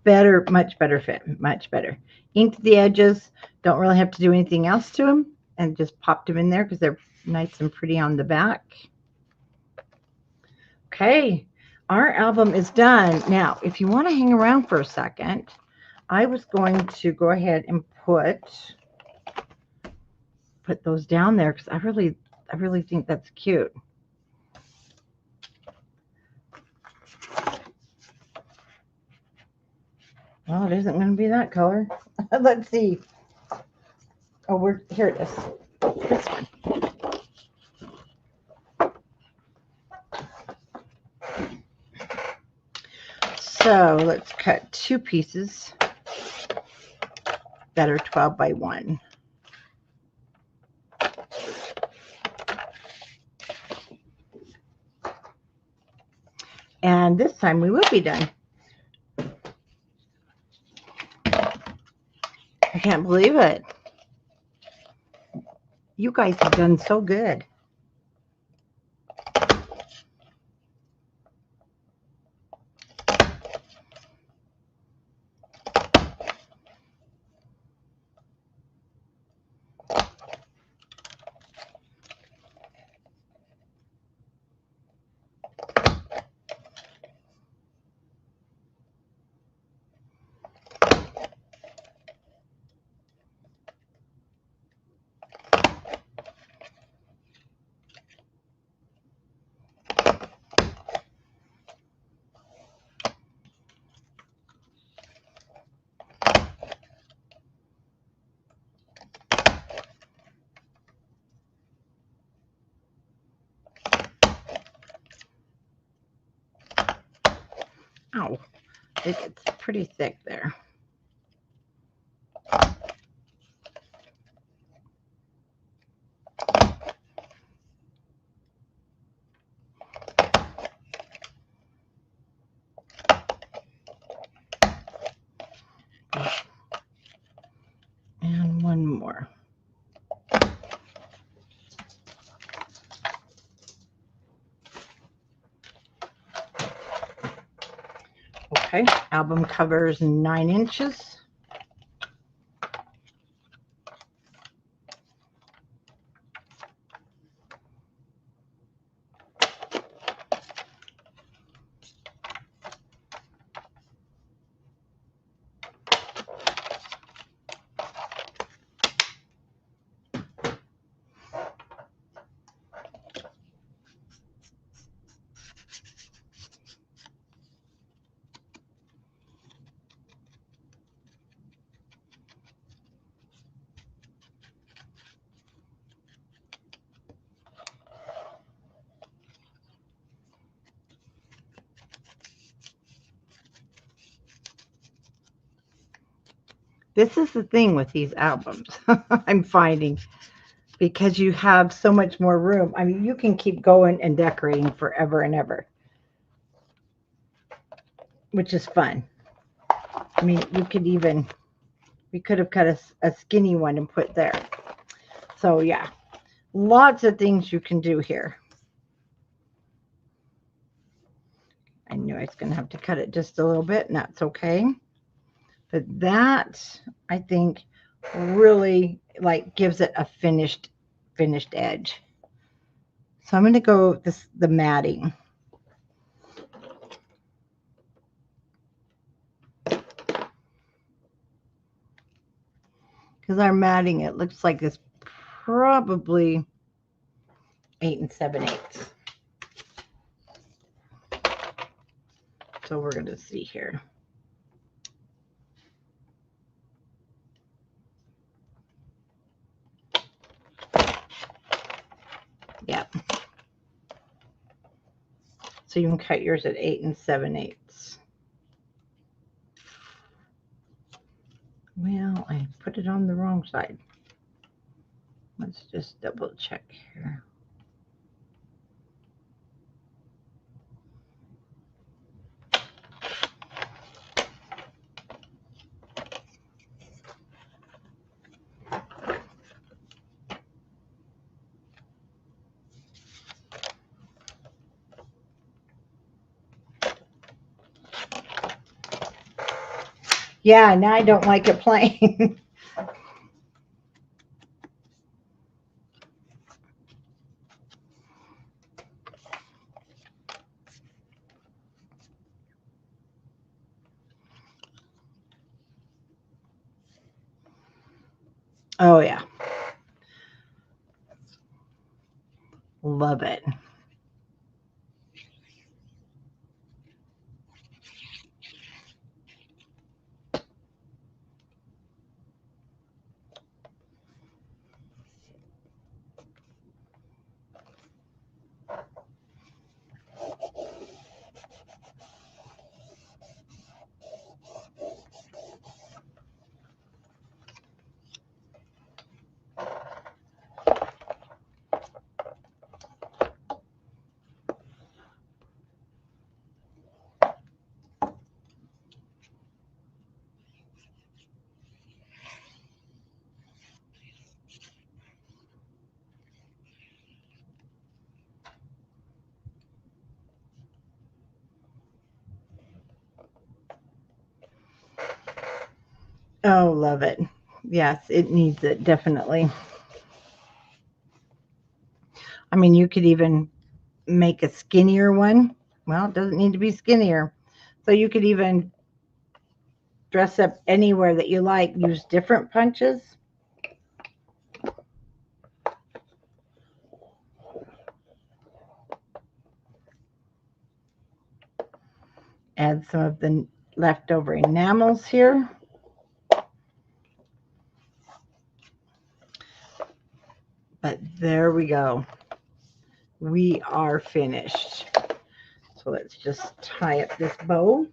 Better, much better fit, much better. Inked the edges. Don't really have to do anything else to them. And just popped them in there because they're nice and pretty on the back. Okay, our album is done. Now, if you want to hang around for a second, I was going to go ahead and put those down there because I really think that's cute. Well, it isn't going to be that color. Let's see. Oh, here it is. This one. So let's cut 2 pieces that are 12 by 1. And this time we will be done. I can't believe it. You guys have done so good. Ow, it gets pretty thick there. And one more. Okay, album covers 9 inches. This is the thing with these albums, I'm finding, because you have so much more room. I mean, you can keep going and decorating forever and ever, which is fun. I mean, we could have cut a skinny one and put there. So yeah, lots of things you can do here. I knew I was going to have to cut it just a little bit, and that's okay. But that, I think, really like gives it a finished edge. So I'm going to go with the matting. Because our matting, it looks like it's probably 8 7/8. So we're going to see here. Yep. So you can cut yours at 8 7/8. Well, I put it on the wrong side. Let's just double check here. Yeah, now I don't like it plain. Oh, yeah. Love it. Oh, love it. Yes, it needs it, definitely. I mean, you could even make a skinnier one. Well, it doesn't need to be skinnier. So you could even dress up anywhere that you like. Use different punches. Add some of the leftover enamels here. But there we go. We are finished. So let's just tie up this bow.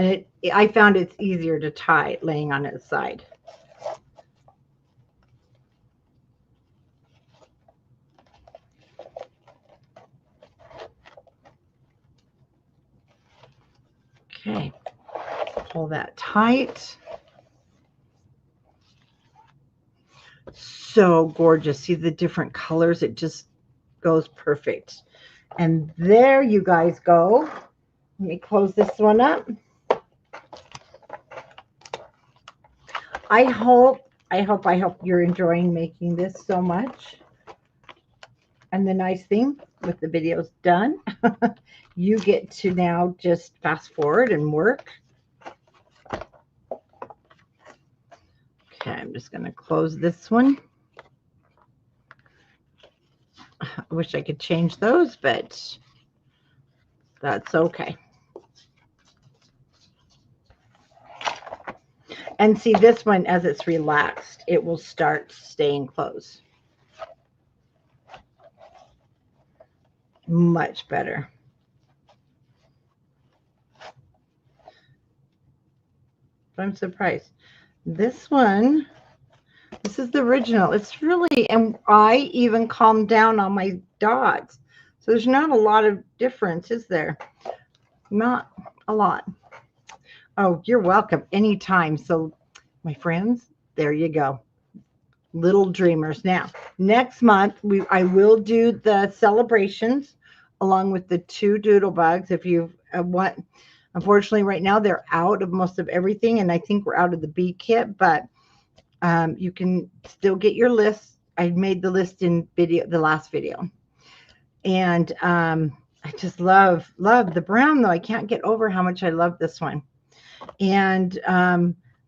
And I found it's easier to tie laying on its side. Okay, pull that tight. So gorgeous. See the different colors? It just goes perfect. And there you guys go. Let me close this one up. I hope you're enjoying making this so much. And the nice thing with the videos done, you get to now just fast forward and work. Okay, I'm just going to close this one. I wish I could change those, but that's okay. And see, this one, as it's relaxed, it will start staying closed. Much better. I'm surprised. This one, this is the original. It's really, and I even calmed down on my dots. So there's not a lot of difference, is there? Not a lot. Oh, you're welcome anytime. So my friends, there you go. Little dreamers. Now, next month, I will do the celebrations along with the 2 doodle bugs. If you want, unfortunately, right now they're out of most of everything, and I think we're out of the bee kit, but you can still get your list. I made the list in the last video, and I just love the brown though. I can't get over how much I love this one. And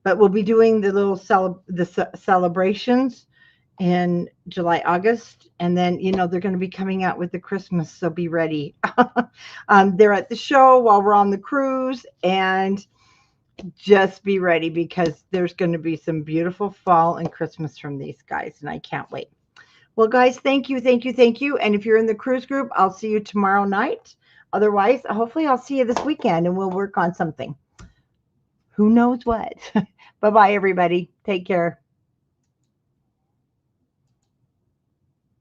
but we'll be doing the little celebrations in July, August, and then they're going to be coming out with the Christmas, so be ready. They're at the show while we're on the cruise, and just be ready because there's going to be some beautiful fall and Christmas from these guys, and I can't wait. Well, guys, thank you. And if you're in the cruise group, I'll see you tomorrow night. Otherwise, hopefully I'll see you this weekend and we'll work on something. Who knows what? Bye-bye, everybody. Take care.